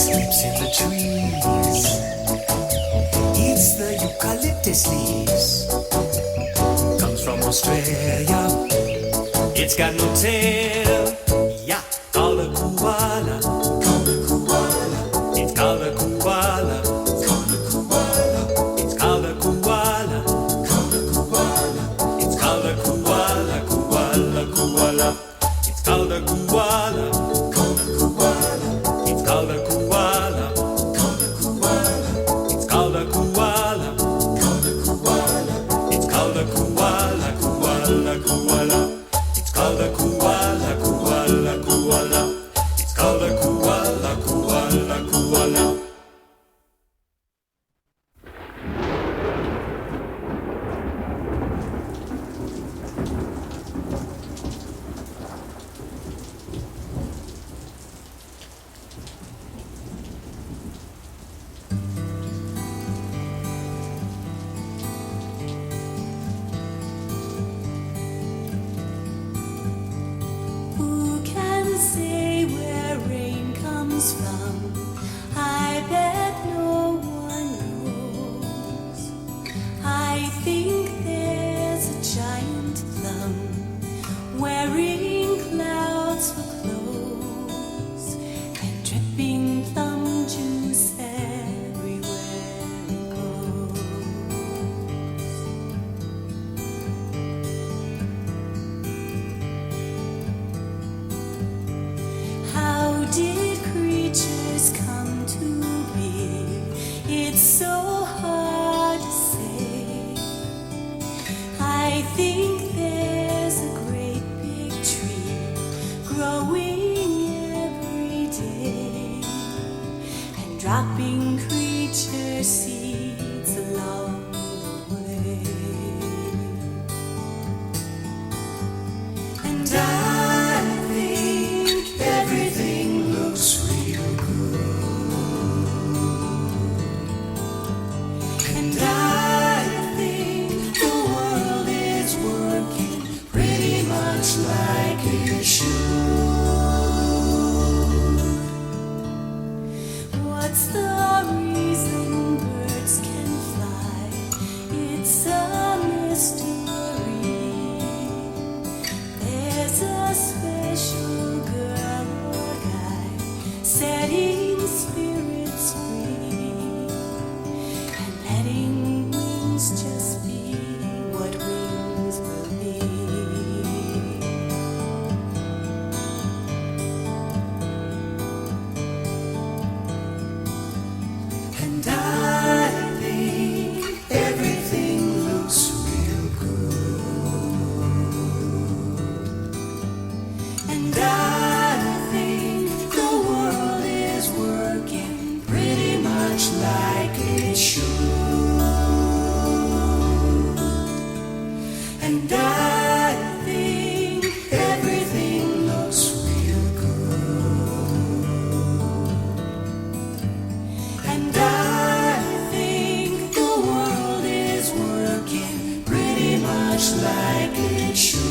Sleeps in the trees. Eats the eucalyptus leaves. Comes from Australia. It's got no tail. Yeah, called a koala. Called a koala. It's called a koala. Called a koala. It's called a koala. dropping creature seeds along the way. And I think everything looks real good. And I think the world is working pretty much like it should. What's the reason birds can fly? It's a mystery. There's a special girl or guy setting spirits free and letting wings just be what wings will be. And I think everything looks real good. And I think the world is working pretty much like it should. And I think everything looks real good. And I think the world is working pretty much like it should.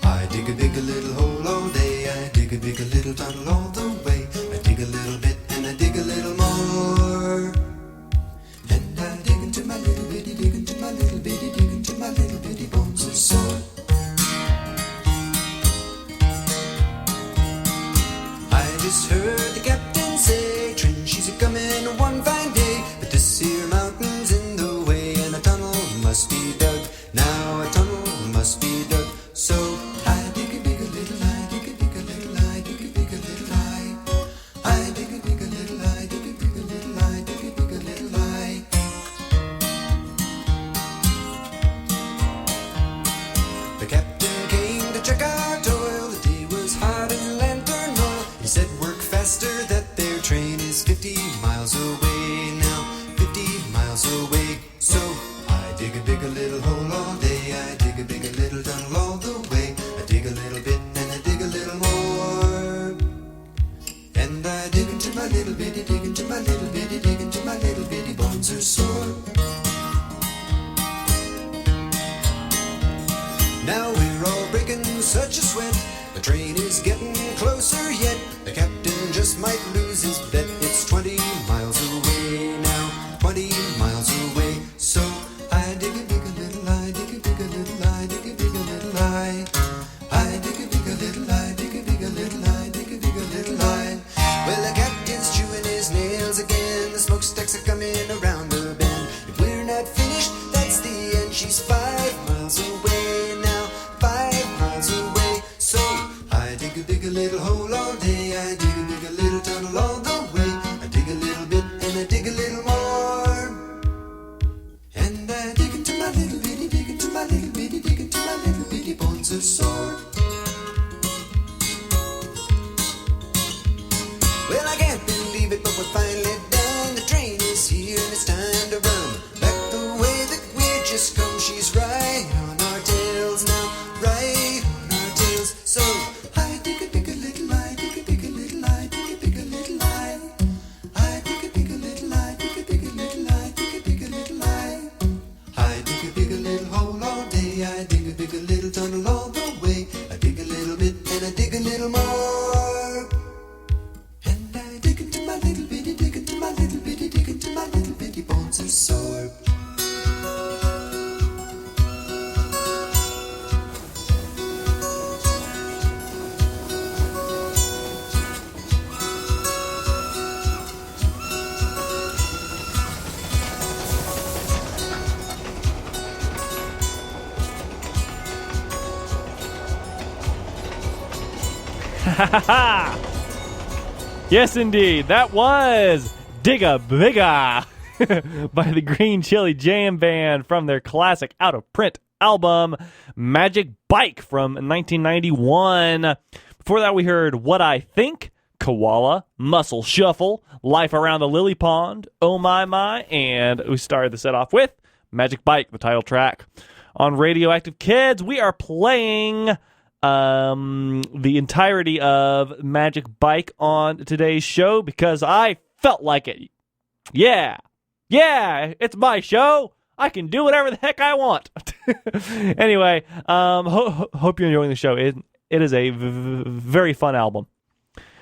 I dig a big a little hole all day. I dig a big a little tunnel all the way. I dig a little bit and I dig a little more. And I dig into my little bitty, dig into my little bitty, dig into my little bitty bones are sore. I just heard the captain say, Trin, she's a-comin' one fine day. But this here mountain's in the way and a tunnel must be dug. Now a tunnel must be dug. So I dig a big a little, I dig a big a little, I dig a big a little, I dig a big a little, I dig a big a little, I dig a big a little, I. The captain came to check our toil. The day was hot and lantern oil. He said work faster, that their train is 50 miles away now, 50 miles away. So I dig a big a little hole all day. I dig a big a little tunnel all the way. I dig a little bit and I dig a little more. And I dig into my little bitty, dig into my little bitty, dig into my little bitty bones are sore. Now we're all breaking such a sweat. The train is getting closer yet. The captain just might lose his bet. It's 20 miles away now, 20 miles away. So I dig a big a little, I dig a big a little, I dig a big a little, I dig a big a little, I dig a big a little, I dig a big a little, I. Well, the captain's chewing his nails again. The smokestacks are coming around the bend. If we're not finished, that's the end. She's 5 miles away now, 5 miles away. So I dig a big a little hole all day. I dig a big a little tunnel all the way. I dig a little bit and I dig a little more. And I dig into my little bitty, dig into my little bitty, dig into my little bitty bones are sore. Well, I can't believe it, but we're finally done. The train is here and it's time to run back the way that we just come. She's right Yes, indeed. That was Digga Bigga by the Green Chili Jam Band from their classic out-of-print album, Magic Bike from 1991. Before that, we heard What I Think, Koala, Muscle Shuffle, Life Around the Lily Pond, Oh My My, and we started the set off with Magic Bike, the title track. On Radioactive Kids, we are playing the entirety of Magic Bike on today's show because I felt like it. Yeah, it's my show. I can do whatever the heck I want. Anyway, hope you're enjoying the show. It is a very fun album.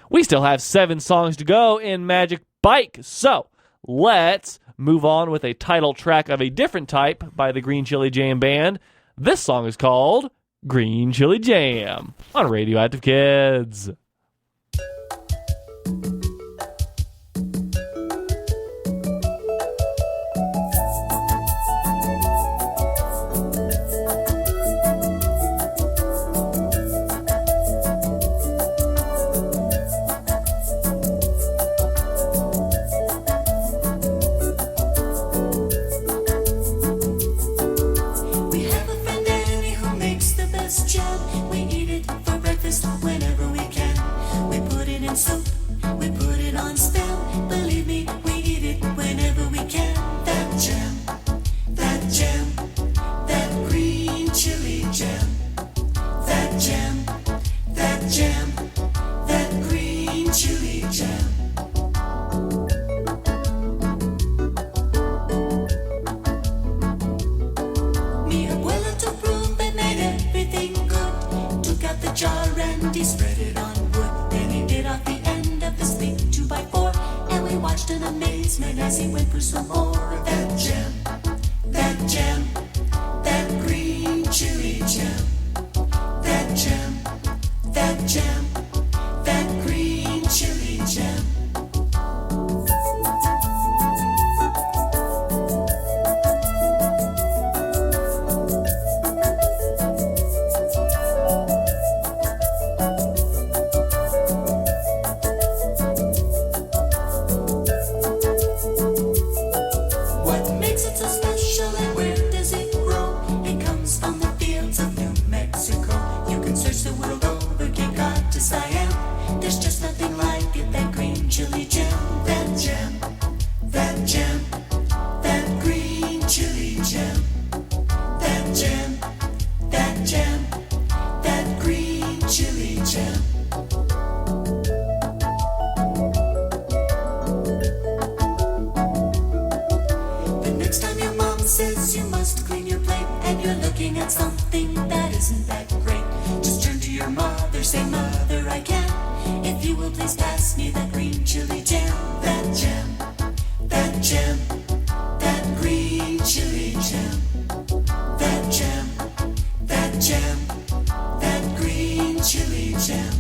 We still have 7 songs to go in Magic Bike, so let's move on with a title track of a different type by the Green Chili Jam Band. This song is called Green Chili Jam on Radioactive Kids. We have a friend Annie who makes the best jam. We eat it for breakfast whenever we can. We put it in soup, we put it on spam. Believe me, we eat it whenever we can. That jam, that green chili jam. That jam, that green chili jam. Mi abuela took broom and made everything good. Took out the jar and he spread it on wood. Then he bit off the end of this big 2x4. And we watched in amazement as he went for some more of that jam, that green chili jam. That jam, that green chili jam. What makes it so special and where does it grow? It comes from the fields of New Mexico. You can search the world over, Cape Cod to Siam. There's just nothing like it, that green chili jam. That jam, that green chili jam. That jam, that green chili jam. The next time your mom says you must clean your plate and you're looking at something that isn't that great, just turn to your mother, say, Mother, I can. If you will please pass me that green chili jam. That jam, that green chili jam. That jam, that green chili jam.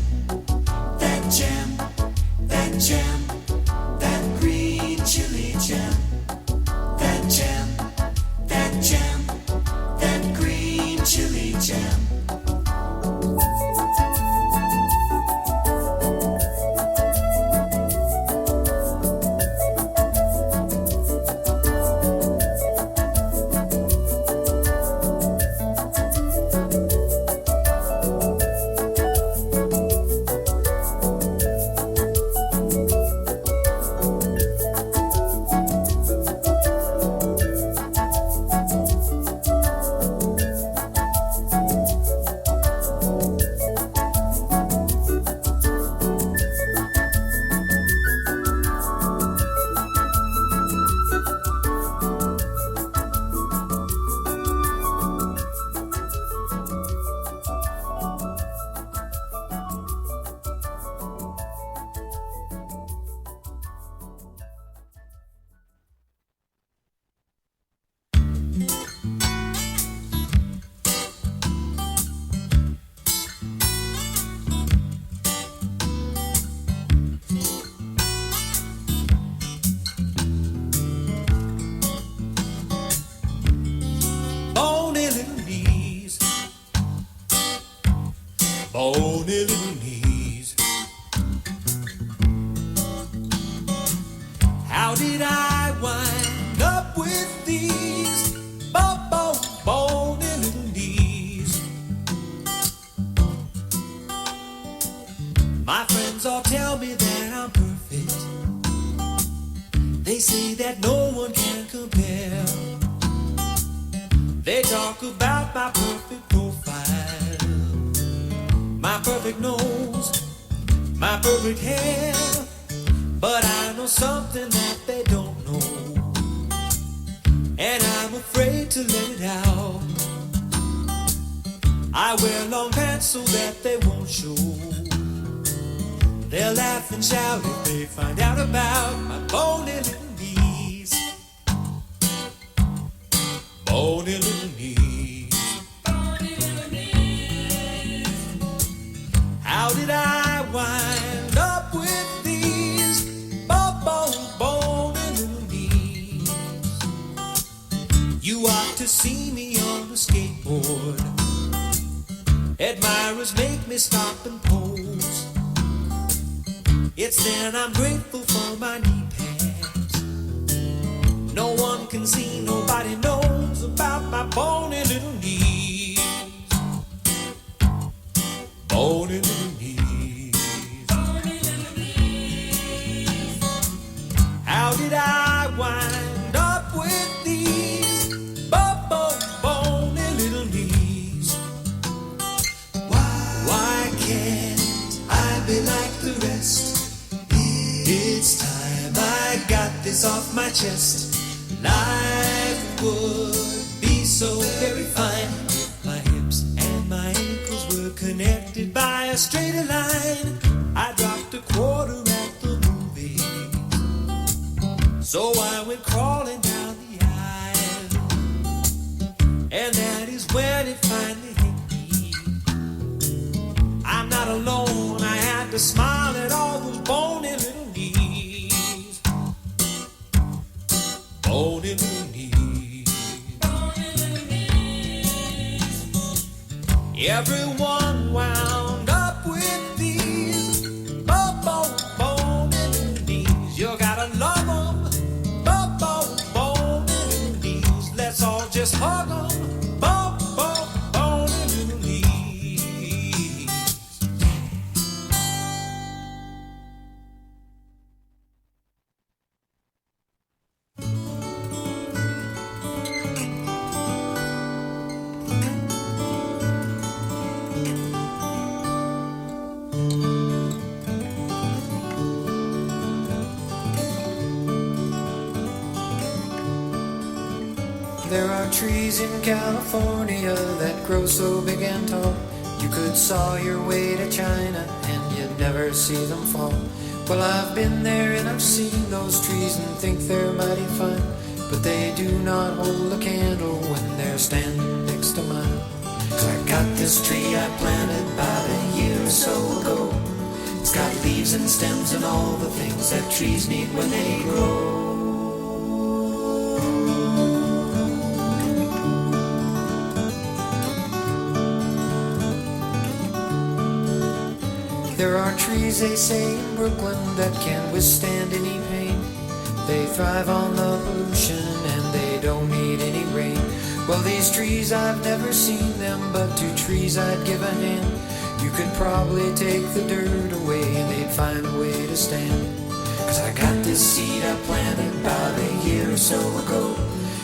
That jam, that green chili jam. That jam, that green chili jam. Bony little knees, that no one can compare. They talk about my perfect profile, my perfect nose, my perfect hair. But I know something that they don't know, and I'm afraid to let it out. I wear long pants so that they won't show. They'll laugh and shout if they find out about my bony little knees. Bony little knees. Bony little knees. How did I wind up with these bony little knees? You ought to see me on a skateboard. Admirers make me stop and pose. It's then I'm grateful for my knee pads. No one can see, nobody knows about my bony little knees. Bony little knees. Bony little knees. How did I wind up with these bony little knees? Why can't I be like the rest? It's time I got this off my chest. Life would be so very fine if my hips and my ankles were connected by a straighter line. I dropped a quarter at the movies, so I went crawling down the aisle, and that is when it finally hit me. I'm not alone, I had to smile at all those bony little knees. Bony little knees. Bony little knees. Everyone wound up with these bony little knees. You gotta love them, bony little knees. Let's all just hug them, bony little knees. There are trees in California that grow so big and tall, you could saw your way to China and you'd never see them fall. Well, I've been there and I've seen those trees and think they're mighty fine, but they do not hold a candle when they're standing next to mine. 'Cause I got this tree I planted about a year or so ago. It's got leaves and stems and all the things that trees need when they grow. There are trees, they say, in Brooklyn that can withstand any pain. They thrive on the pollution and they don't need any rain. Well, these trees, I've never seen them, but to trees I'd give a hand. You could probably take the dirt away and they'd find a way to stand. 'Cause I got this seed I planted about a year or so ago.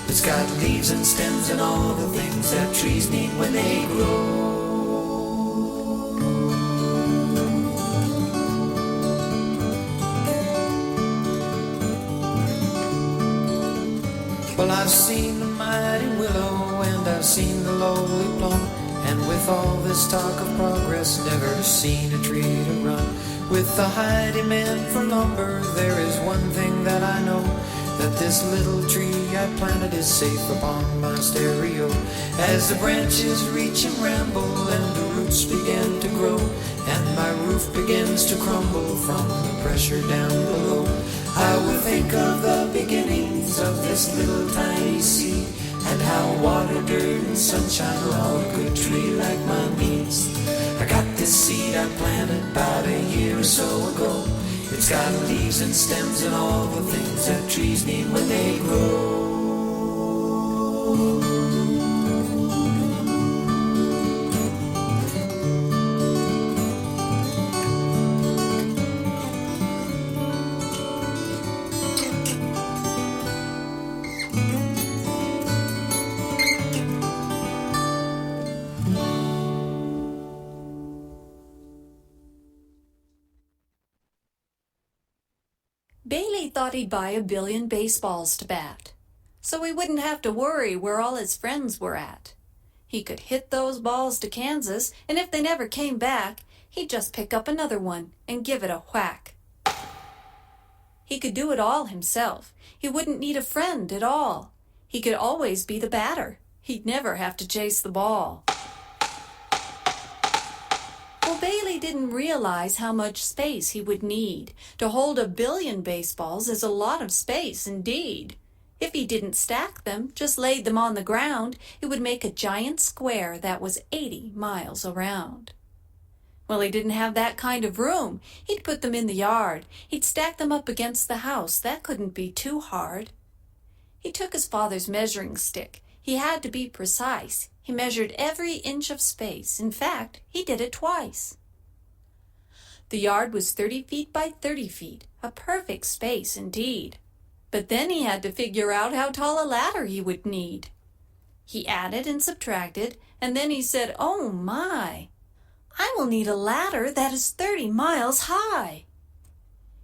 It's got leaves and stems and all the things that trees need when they grow. Well, I've seen the mighty willow and I've seen the lowly plum, and with all this talk of progress, never seen a tree to run. With the high demand for lumber, there is one thing that I know, that this little tree I planted is safe upon my stereo. As the branches reach and ramble and the roots begin to grow, and my roof begins to crumble from the pressure down below, I will think of the beginnings of this little tiny seed, and how water, dirt, and sunshine are all a good tree like mine needs. I got this seed I planted about a year or so ago. It's got leaves and stems and all the things that trees need when they grow. Bailey thought he'd buy 1 billion baseballs to bat, so he wouldn't have to worry where all his friends were at. He could hit those balls to Kansas, and if they never came back, he'd just pick up another one and give it a whack. He could do it all himself. He wouldn't need a friend at all. He could always be the batter. He'd never have to chase the ball. Well, Bailey didn't realize how much space he would need. To hold 1 billion baseballs is a lot of space indeed. If he didn't stack them, just laid them on the ground, it would make a giant square that was 80 miles around. Well, he didn't have that kind of room. He'd put them in the yard. He'd stack them up against the house. That couldn't be too hard. He took his father's measuring stick. He had to be precise. He measured every inch of space. In fact, he did it twice. The yard was 30 feet by 30 feet, a perfect space indeed. But then he had to figure out how tall a ladder he would need. He added and subtracted, and then he said, "Oh my! I will need a ladder that is 30 miles high."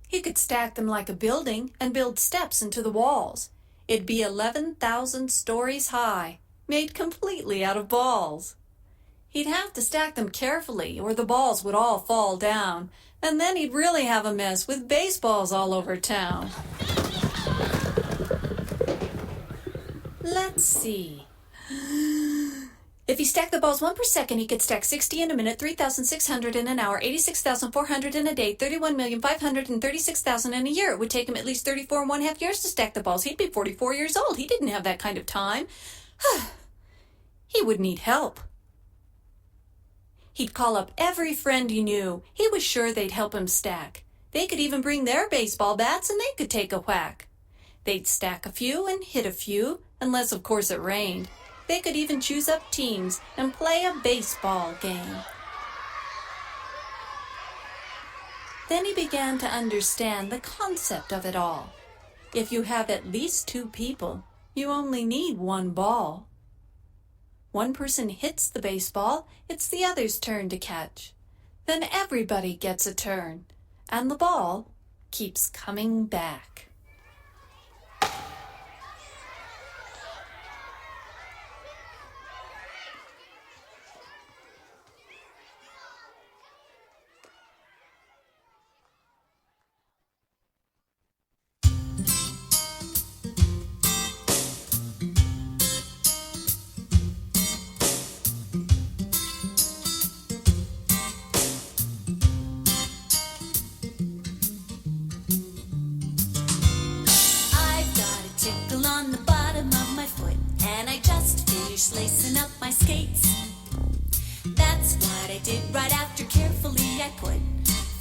He could stack them like a building and build steps into the walls. It'd be 11,000 stories high, made completely out of balls. He'd have to stack them carefully or the balls would all fall down, and then he'd really have a mess with baseballs all over town. Let's see. If he stacked the balls 1 per second, he could stack 60 in a minute, 3,600 in an hour, 86,400 in a day, 31,536,000 in a year. It would take him at least 34½ years to stack the balls. He'd be 44 years old. He didn't have that kind of time. He would need help. He'd call up every friend he knew. He was sure they'd help him stack. They could even bring their baseball bats and they could take a whack. They'd stack a few and hit a few, unless of course it rained. They could even choose up teams and play a baseball game. Then he began to understand the concept of it all. If you have at least 2 people, you only need 1 ball. One person hits the baseball, it's the other's turn to catch. Then everybody gets a turn, and the ball keeps coming back. Lacing up my skates. That's what I did right after carefully I put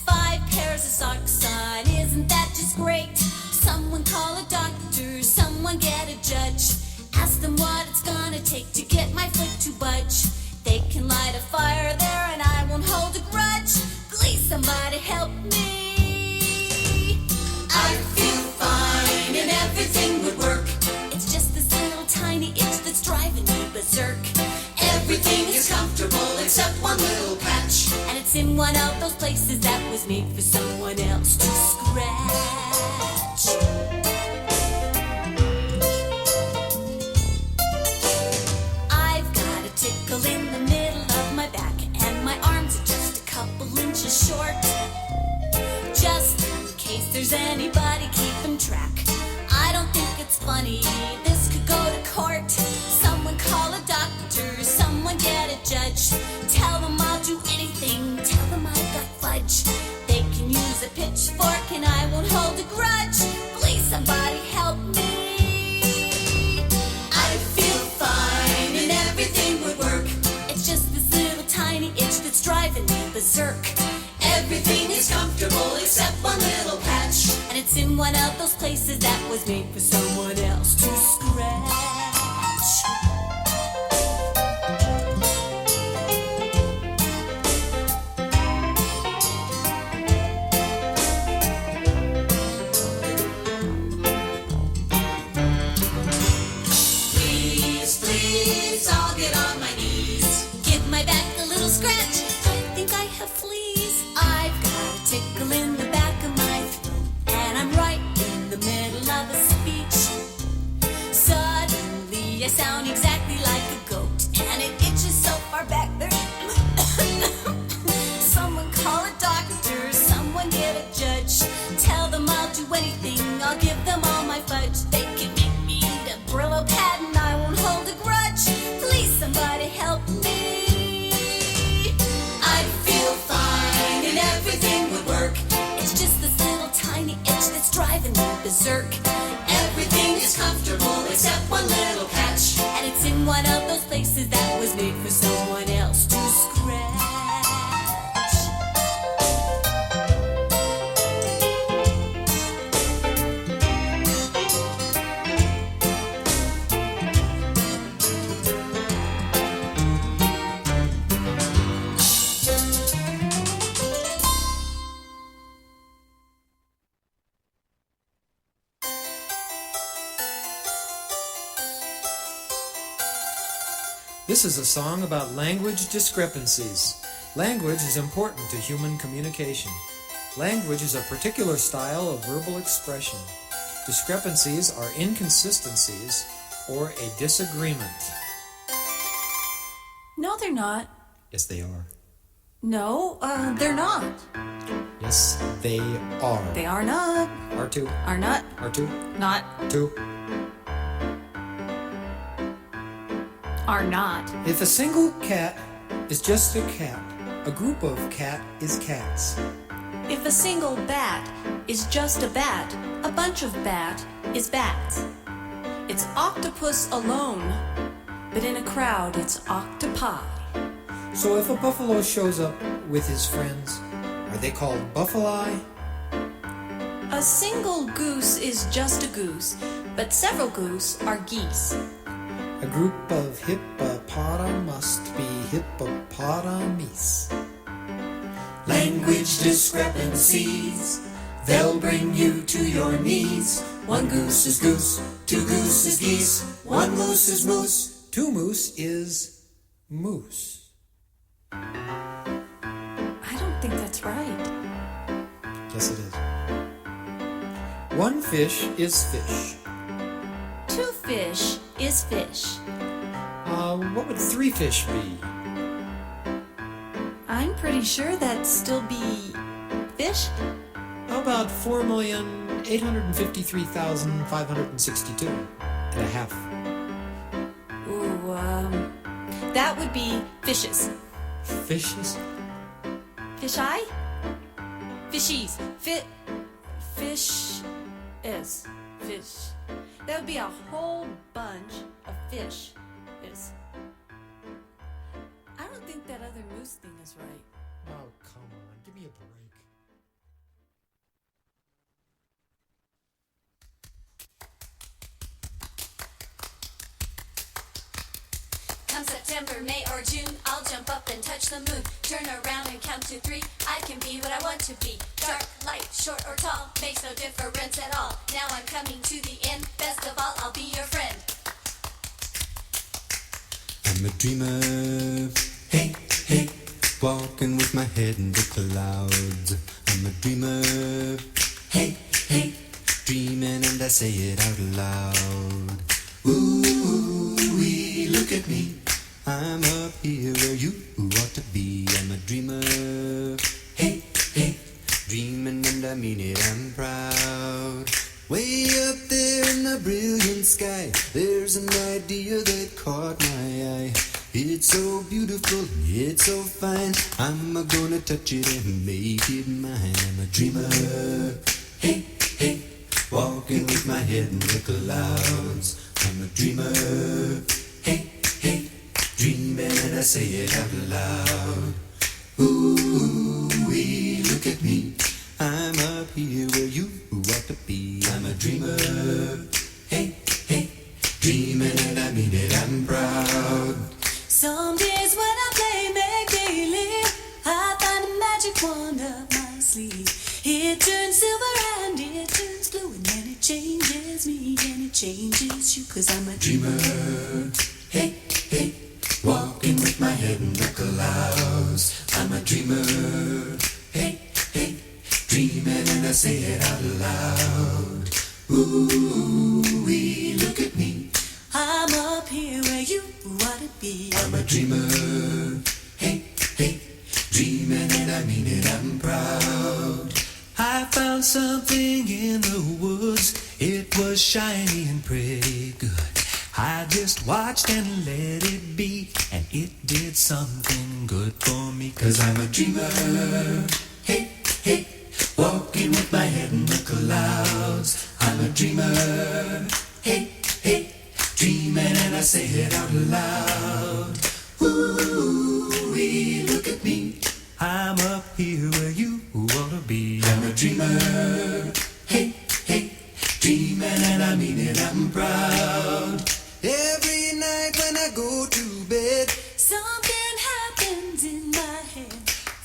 5 pairs of socks on. Isn't that just great? Someone call a doctor, someone get a judge. Ask them what it's gonna take to get my foot to budge. They can light a fire there and I won't hold a grudge. Please somebody help me. I feel fine and everything would work. It's just this little tiny itch that's driving me berserk. Everything is comfortable except one little patch, and it's in one of those places that was made for someone else to scratch. I've got a tickle in the middle of my back, and my arms are just a couple inches short. Just in case there's anybody keeping track, I don't think it's funny, this could go to court. Someone call a doctor, someone get a judge. Tell them I'll do anything, tell them I've got fudge. They can use a pitchfork and I won't hold a grudge. Please somebody help me. I feel fine and everything would work. It's just this little tiny itch that's driving me berserk. Everything is comfortable except one little patch, and it's in one of those places that was made for someone else to scratch. Please, please, I'll get on my knees. Give my back a little scratch. I think I have fleas. I've got a tickle in the back of my throat, and I'm right berserk. Everything is comfortable except one little patch, and it's in one of those places that was made for someone else to scratch. This is a song about language discrepancies. Language is important to human communication. Language is a particular style of verbal expression. Discrepancies are inconsistencies or a disagreement. No, they're not. Yes, they are. No, they're not. Yes, they are. They are not. R2. Are not. R2. Not. 2. Are not. If a single cat is just a cat, a group of cat is cats. If a single bat is just a bat, a bunch of bat is bats. It's octopus alone, but in a crowd it's octopi. So if a buffalo shows up with his friends, are they called buffali? A single goose is just a goose, but several goose are geese. A group of hippopotami must be hippopotamies. Language discrepancies, they'll bring you to your knees. One goose is goose, two goose is geese, one moose is moose, two moose is moose. I don't think that's right. Yes, it is. One fish is fish. Two fish is fish. What would three fish be? I'm pretty sure that'd still be fish. How about 4,853,562 and a half? Ooh, that would be fishes. Fishes? Fish eye? Fishies. Fish is. Fish. That would be a whole bunch of fish. Is. I don't think that other moose thing is right. Oh, come on. Give me a break. Come September, May, or June, I'll jump up and touch the moon. Turn around and count to 3. I can be what I want to be. Dark, light, short, or tall, makes no difference at all. Now I'm coming to the end. Best of all, I'll be your friend. I'm a dreamer, hey, hey, walking with my head in the clouds. I'm a dreamer, hey, hey, dreaming and I say it out loud. Ooh-wee, look at me, I'm up here where you ought to be. I'm a dreamer, hey, hey, dreaming and I mean it, I'm proud. Way up there in the brilliant sky, there's an idea that caught my eye. It's so beautiful, it's so fine, I'm gonna touch it and make it mine. I'm a dreamer, hey, hey, walking with my head in the clouds. I'm a dreamer, hey, hey, dreaming and I say it out loud. Ooh-wee, look at me, I'm up here where you ought to be. I'm a dreamer, hey, hey, dreaming and I mean it, I'm proud. Some days when I play make-believe, I find a magic wand up my sleeve. It turns silver and it turns blue, and then it changes me and it changes you, 'cause I'm a Dreamer, hey, hey, walking with my head in the clouds. I'm a dreamer, hey, hey, dreaming and I say it out loud. Ooh-wee, look at me, I'm up here where you ought to be. I'm a dreamer, hey, hey, dreaming and I mean it, I'm proud. I found something in the woods. It was shiny and pretty good. I just watched and let it be, and it did something good for me. 'Cause I'm a dreamer, hey, hey, walking with my head in the clouds. I'm a loud. Ooh-wee, look at me. I'm up here where you ought to be. I'm a dreamer. Hey, hey, dreaming and I mean it, I'm proud. Every night when I go to bed, Something happens in my head.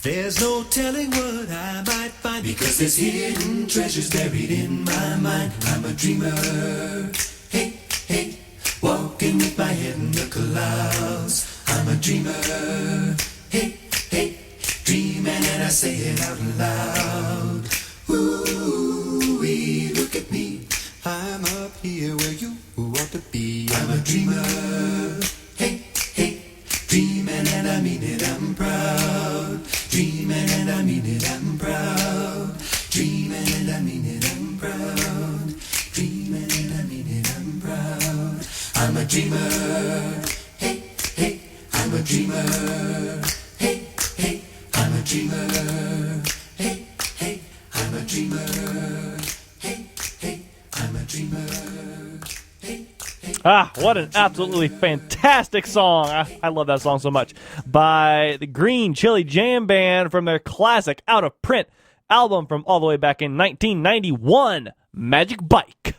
there's no telling what I might find, because there's hidden treasures buried in my mind. I'm a dreamer. Hey, hey, walking with my head in the clouds. I'm a dreamer. Hey, hey, dreaming and I say it out loud. Ooh-wee, look at me. I'm up here where you ought to be. I'm a dreamer. Hey, hey, dreaming and I mean it, I'm proud. Dreaming and I mean it, I'm proud. Dreaming and I mean it, I'm proud. Dreaming and I mean it, I'm proud. I'm a dreamer. Hey, hey, I'm a dreamer. Hey, hey, I'm a dreamer. Hey, hey, I'm a dreamer. Hey, hey, I'm a dreamer. Hey, hey. Ah, what an absolutely fantastic song. I love that song so much. By the Green Chili Jam Band from their classic Out of Print album from all the way back in 1991, Magic Bike.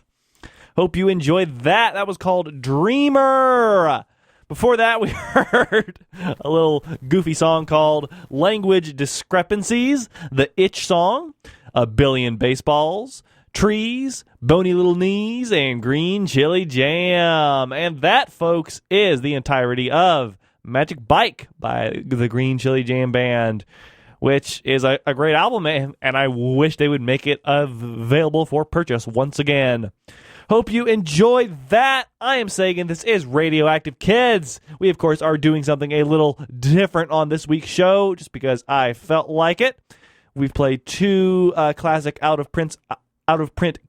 Hope you enjoyed that. That was called Dreamer. Before that, we heard a little goofy song called Language Discrepancies, the Itch song, A Billion Baseballs, Trees, Bony Little Knees, and Green Chili Jam. And that, folks, is the entirety of Magic Bike by the Green Chili Jam Band, which is a great album, and I wish they would make it available for purchase once again. Hope you enjoyed that. I am Sagan. This is Radioactive Kids. We, of course, are doing something a little different on this week's show, just because I felt like it. We've played two classic out-of-print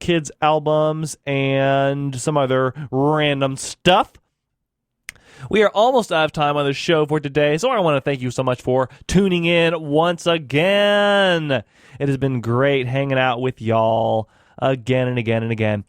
kids albums and some other random stuff. We are almost out of time on the show for today, so I want to thank you so much for tuning in once again. It has been great hanging out with y'all again and again and again.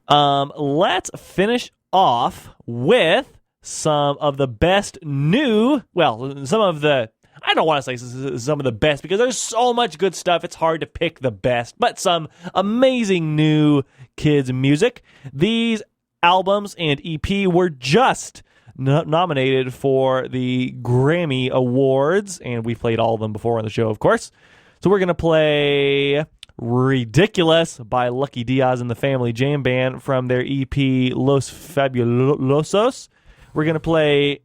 Let's finish off with some of the best new, some of the, I don't want to say some of the best because there's so much good stuff, it's hard to pick the best, but some amazing new kids music. These albums and EP were just nominated for the Grammy Awards, and we played all of them before on the show, of course. So we're going to play Ridiculous by Lucky Diaz and the Family Jam Band from their EP Los Fabulosos. We're going to play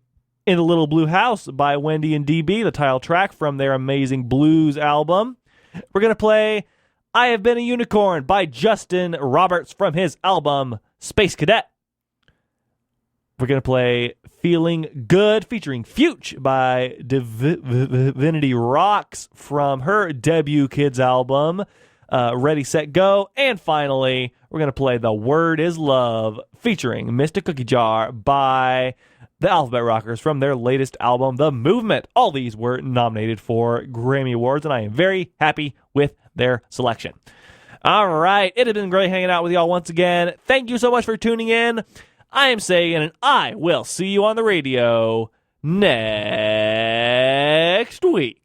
In the Little Blue House by Wendy and DB, the title track from their amazing blues album. We're going to play I Have Been a Unicorn by Justin Roberts from his album Space Cadet. We're going to play Feeling Good featuring Fuge by Divinity Roxx from her debut kids album, Ready, Set, Go. And finally, we're going to play The Word Is Love featuring Mr. Cookie Jar by the Alphabet Rockers from their latest album, The Movement. All these were nominated for Grammy Awards, and I am very happy with their selection. All right, it has been great hanging out with y'all once again. Thank you so much for tuning in. I am Sagan, and I will see you on the radio next week.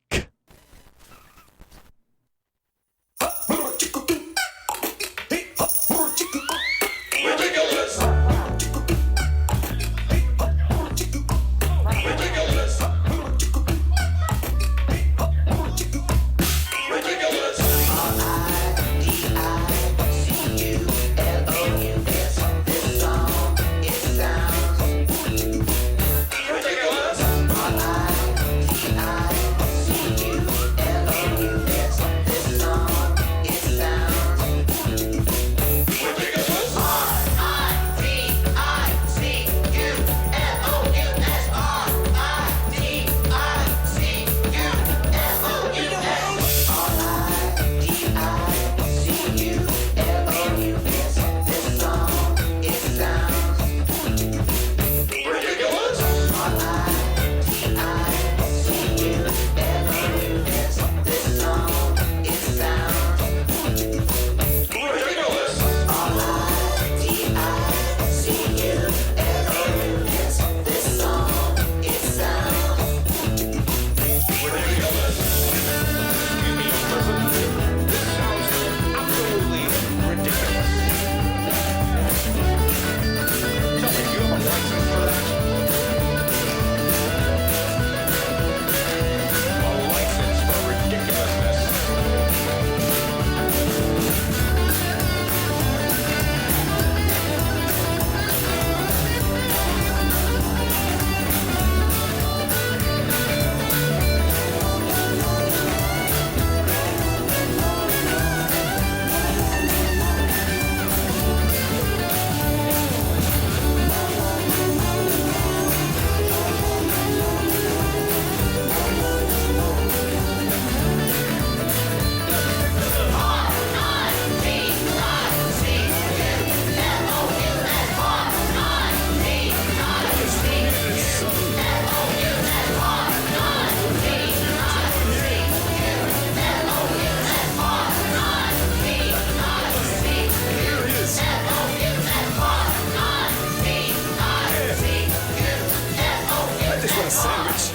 sandwich.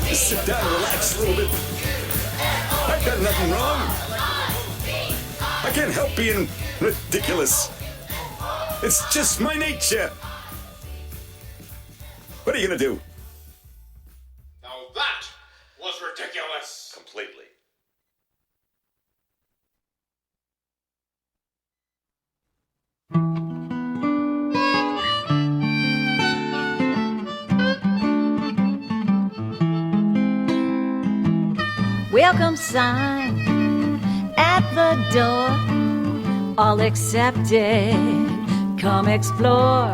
Just sit down and relax a little bit. I've done nothing wrong. I can't help being ridiculous. It's just my nature. What are you gonna do? Now that was ridiculous. Completely. Welcome sign at the door, all accepted. Come explore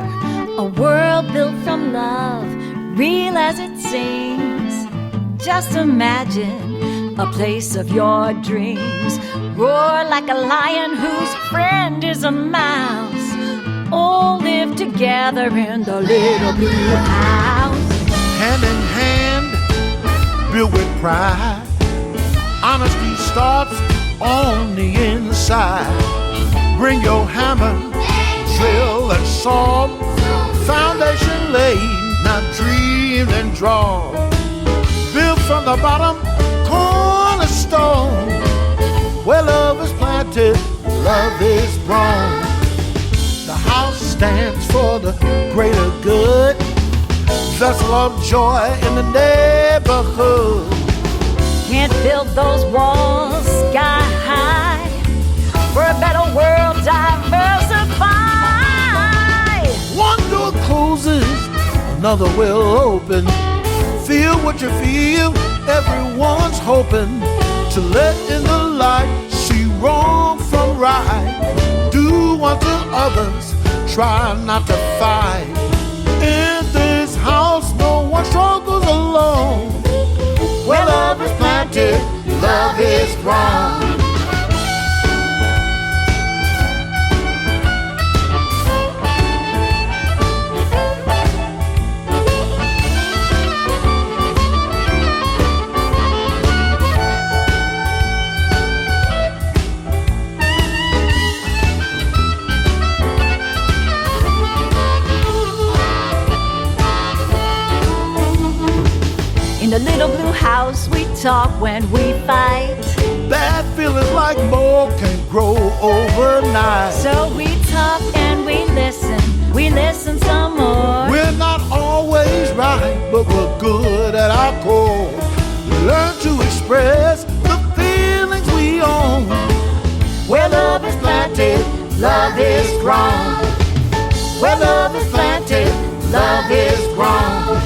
a world built from love, real as it seems. Just imagine a place of your dreams. Roar like a lion whose friend is a mouse. All live together in the little blue house. Hand in hand, built with pride. Honesty starts on the inside. Bring your hammer, drill and saw. Foundation laid, now dream and draw. Built from the bottom, cornerstone. Where love is planted, love is grown. The house stands for the greater good. Vessel of joy in the neighborhood. Can't build those walls sky high. For a better world, diversify. One door closes, another will open. Feel what you feel, everyone's hoping to let in the light, see wrong from right. Do unto others, try not to fight. In this house, no one struggles alone. Where love is planted, love is grown. In the little blue house, we talk when we fight. Bad feelings like mold can grow overnight. So we talk and we listen some more. We're not always right, but we're good at our core. Learn to express the feelings we own. Where love is planted, love is grown. Where love is planted, love is grown.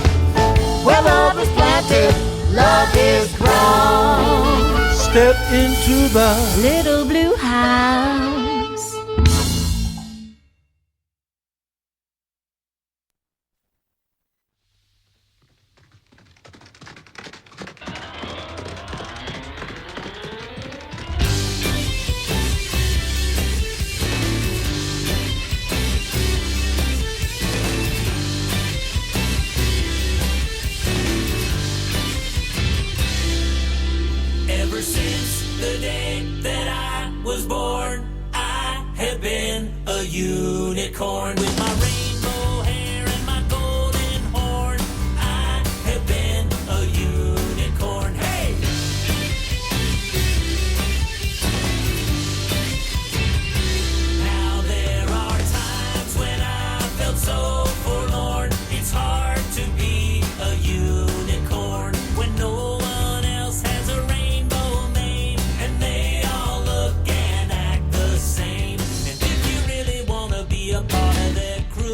Where love is planted, love is grown. Step into the little blue house. Ever since the day that I was born, I have been a unicorn with my rainbow hair and my golden horn. I have been a unicorn. Hey! Now there are times when I felt so forlorn. It's hard to be a unicorn when no one else has a rainbow mane and they all look and act the same. And if you really wanna be a part of that crew,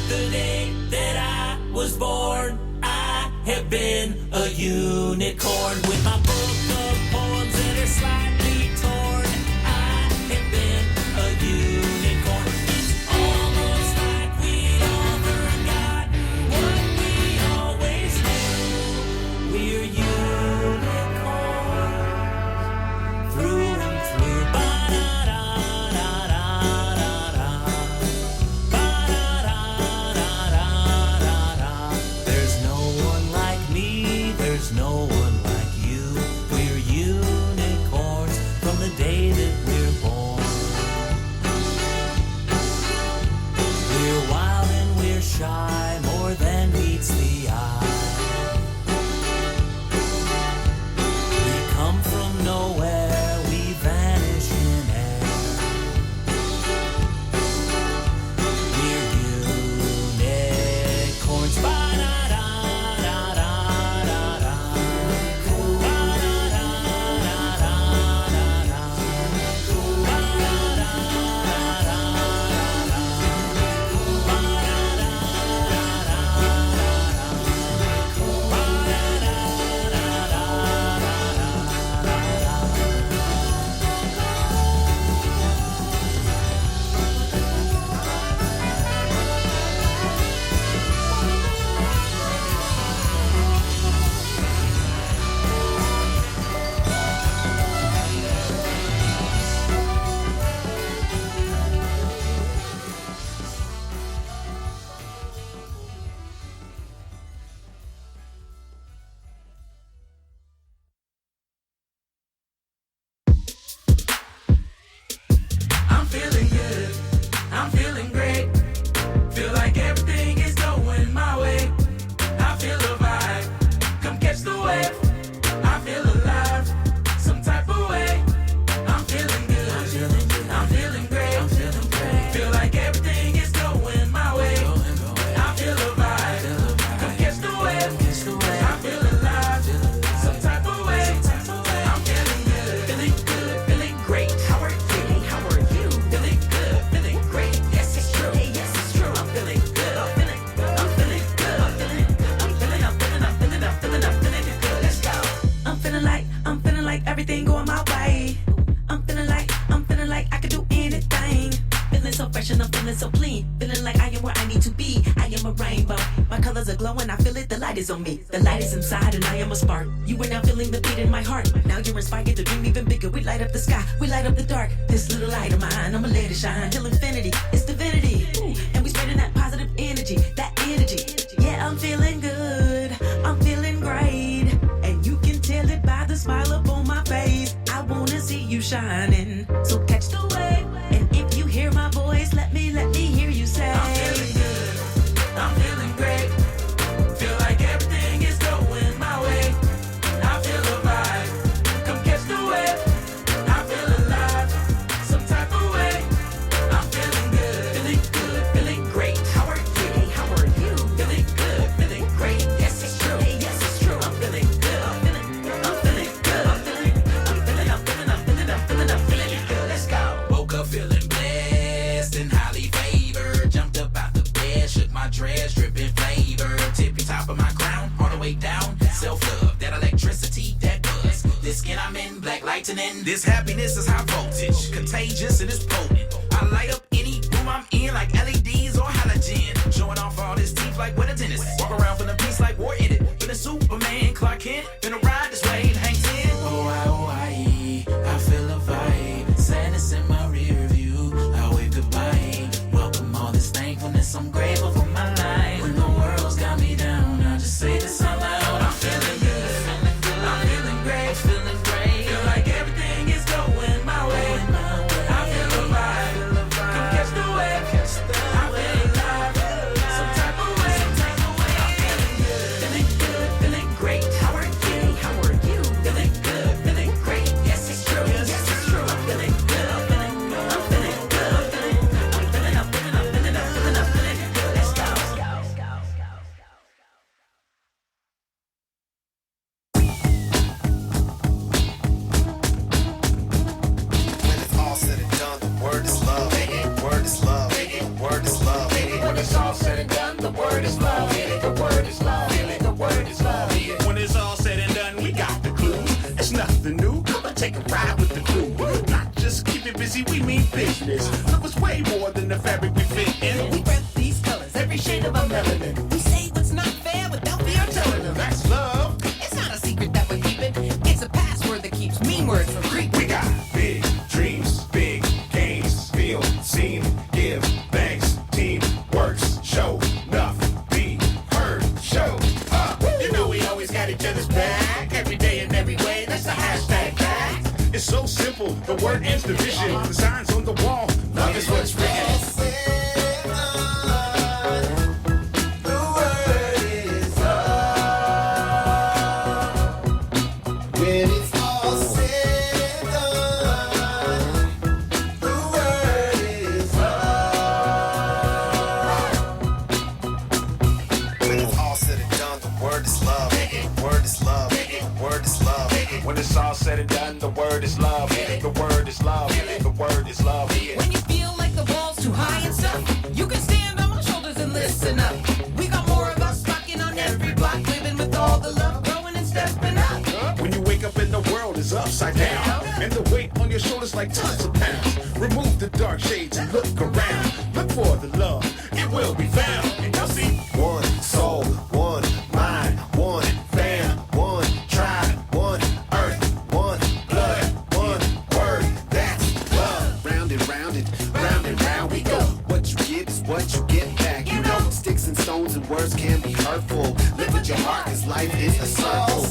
The day that I was born, I have been a unicorn with my book of poems that are slightly torn. I have been a unicorn. It's almost like we'd all forgotten what we always knew. We're unicorns through and through. There's no one like me, there's no one like you. We're unicorns from the day that we're born. We're wild and we're shy, more than meets the eye. We come from nowhere, we vanish in air. We're unicorns. I'm feeling good, I'm feeling great. Feel like everything is going my way. I feel a vibe, come catch the wave. I feel alive, some type of way. I'm feeling good, I'm feeling great. Feel like everything is going my way. I feel a vibe, come catch the wave. I feel alive, some type of way. I'm feeling good, feeling great. How are you? How are you? Feeling good, feeling great. Yes, it's true. Yes, it's true. I'm feeling good. I'm feeling good. I'm feeling good. I'm feeling good. Let's go. I'm feeling like everything going my way. I'm feeling like I could do anything. Feeling so fresh and I'm feeling so clean. Feeling like I am where I need to be. I am a rainbow. My colors are glowing. I feel it. The light is on me. The light is inside and I am a spark. You are now feeling the beat in my heart. Now you're inspired to dream even bigger. We light up the sky. We light up the dark. This little light of mine, I'ma let it shine till infinity. It's divinity. And we spreading that positive energy. That energy. Yeah, I'm feeling good. I'm feeling great. And you can tell it by the smile up on my face. I wanna see you shining. So catch the wave. And if you hear my voice, let me hear you say, I'm feeling good. I'm feeling great. Feel like everything is going my way. I feel a vibe. Come catch the wave. I feel alive. Some type of way. I'm feeling good, feeling great. How are you? How are you? Feeling good, feeling great. Yes, it's true. Yes, it's true. I'm feeling good. I'm feeling good. I'm feeling good. Let's go. Woke up feeling blessed and highly favored. Jumped up out the bed, shook my dress, dripping flavor. Tippy top of my crown, all the way down. Self-love, that electricity, that buzz. This skin I'm in, black lightning. This happiness is high voltage, contagious and it's potent. I light up any room I'm in like LEDs or halogen. Showing off all this teeth like what a tennis. Walk around for the peace like war in it. Been a Superman, Clark Kent. Finna ride this wave, hang ten. Oh, I feel a vibe. Sadness in my rear view. I wave goodbye. Welcome all this thankfulness. I'm grateful for my life. When the world's got me down, I just say this out loud. I'm feeling good. I'm feeling great. Feel like everything is going my way. I feel a vibe. Come catch the wave. I feel alive. Some type of way. I is love. The word is love. The word is love. When it's all said and done, we got the clue. It's nothing new. Come and take a ride with the crew. Not just keep it busy, we mean business. Love is way more than the fabric we fit in. We rep these colors, every shade of our melanin. We say what's not fair without fear of telling them. That's love. It's not a secret that we're keeping. It's a password that keeps mean words from creeping. We got big dreams, big games, feel, seen, give, thanks, team, works, show, enough, be, heard, show up. You know we always got each other's back, every day and every way, that's the hashtag fact. It's so simple, the word ends division, the signs on the wall, love is what's written. When it's all said and done, the word is love. When it's all said and done, the word is love. The word is love. The word is love. When it's all said and done, the word is love. The word is love. The word is love. When you feel like the wall's too high and stuff, you can stand on my shoulders and listen up. We got more of us rocking on every block, living with all the love, growing and stepping up. When you wake up and the world is upside down, and the weight on your shoulders like tons of pounds. Remove the dark shades and look around. Look for the love, it will be found. And you'll see One soul, one mind, one fam, one tribe, one earth, one blood, one word. That's love. Round and round and round we go. What you give is what you get back. You know, sticks and stones and words can be hurtful. Live with your heart, cause life is a circle.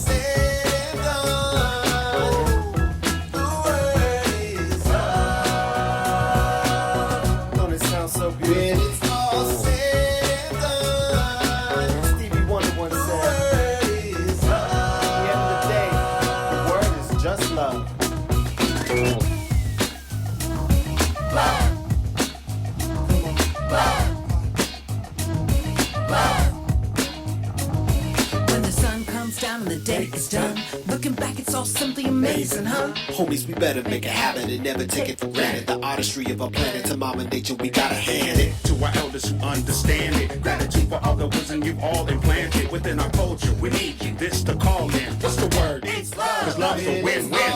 Don't it sound so beautiful? When it's all said and done, Stevie Wonder once said, the word is love. At the end of the day, the word is just love. Love. When the sun comes down and the day is done, looking back, it's all simply amazing, huh? Homies, we better make a habit and never take it for granted. The artistry of our planet to Mama Nature, we gotta hand it. to our elders who understand it. Gratitude for all the wisdom you've all implanted within our culture. We need you this to call in. What's the word? It's love. 'Cause love's a win-win.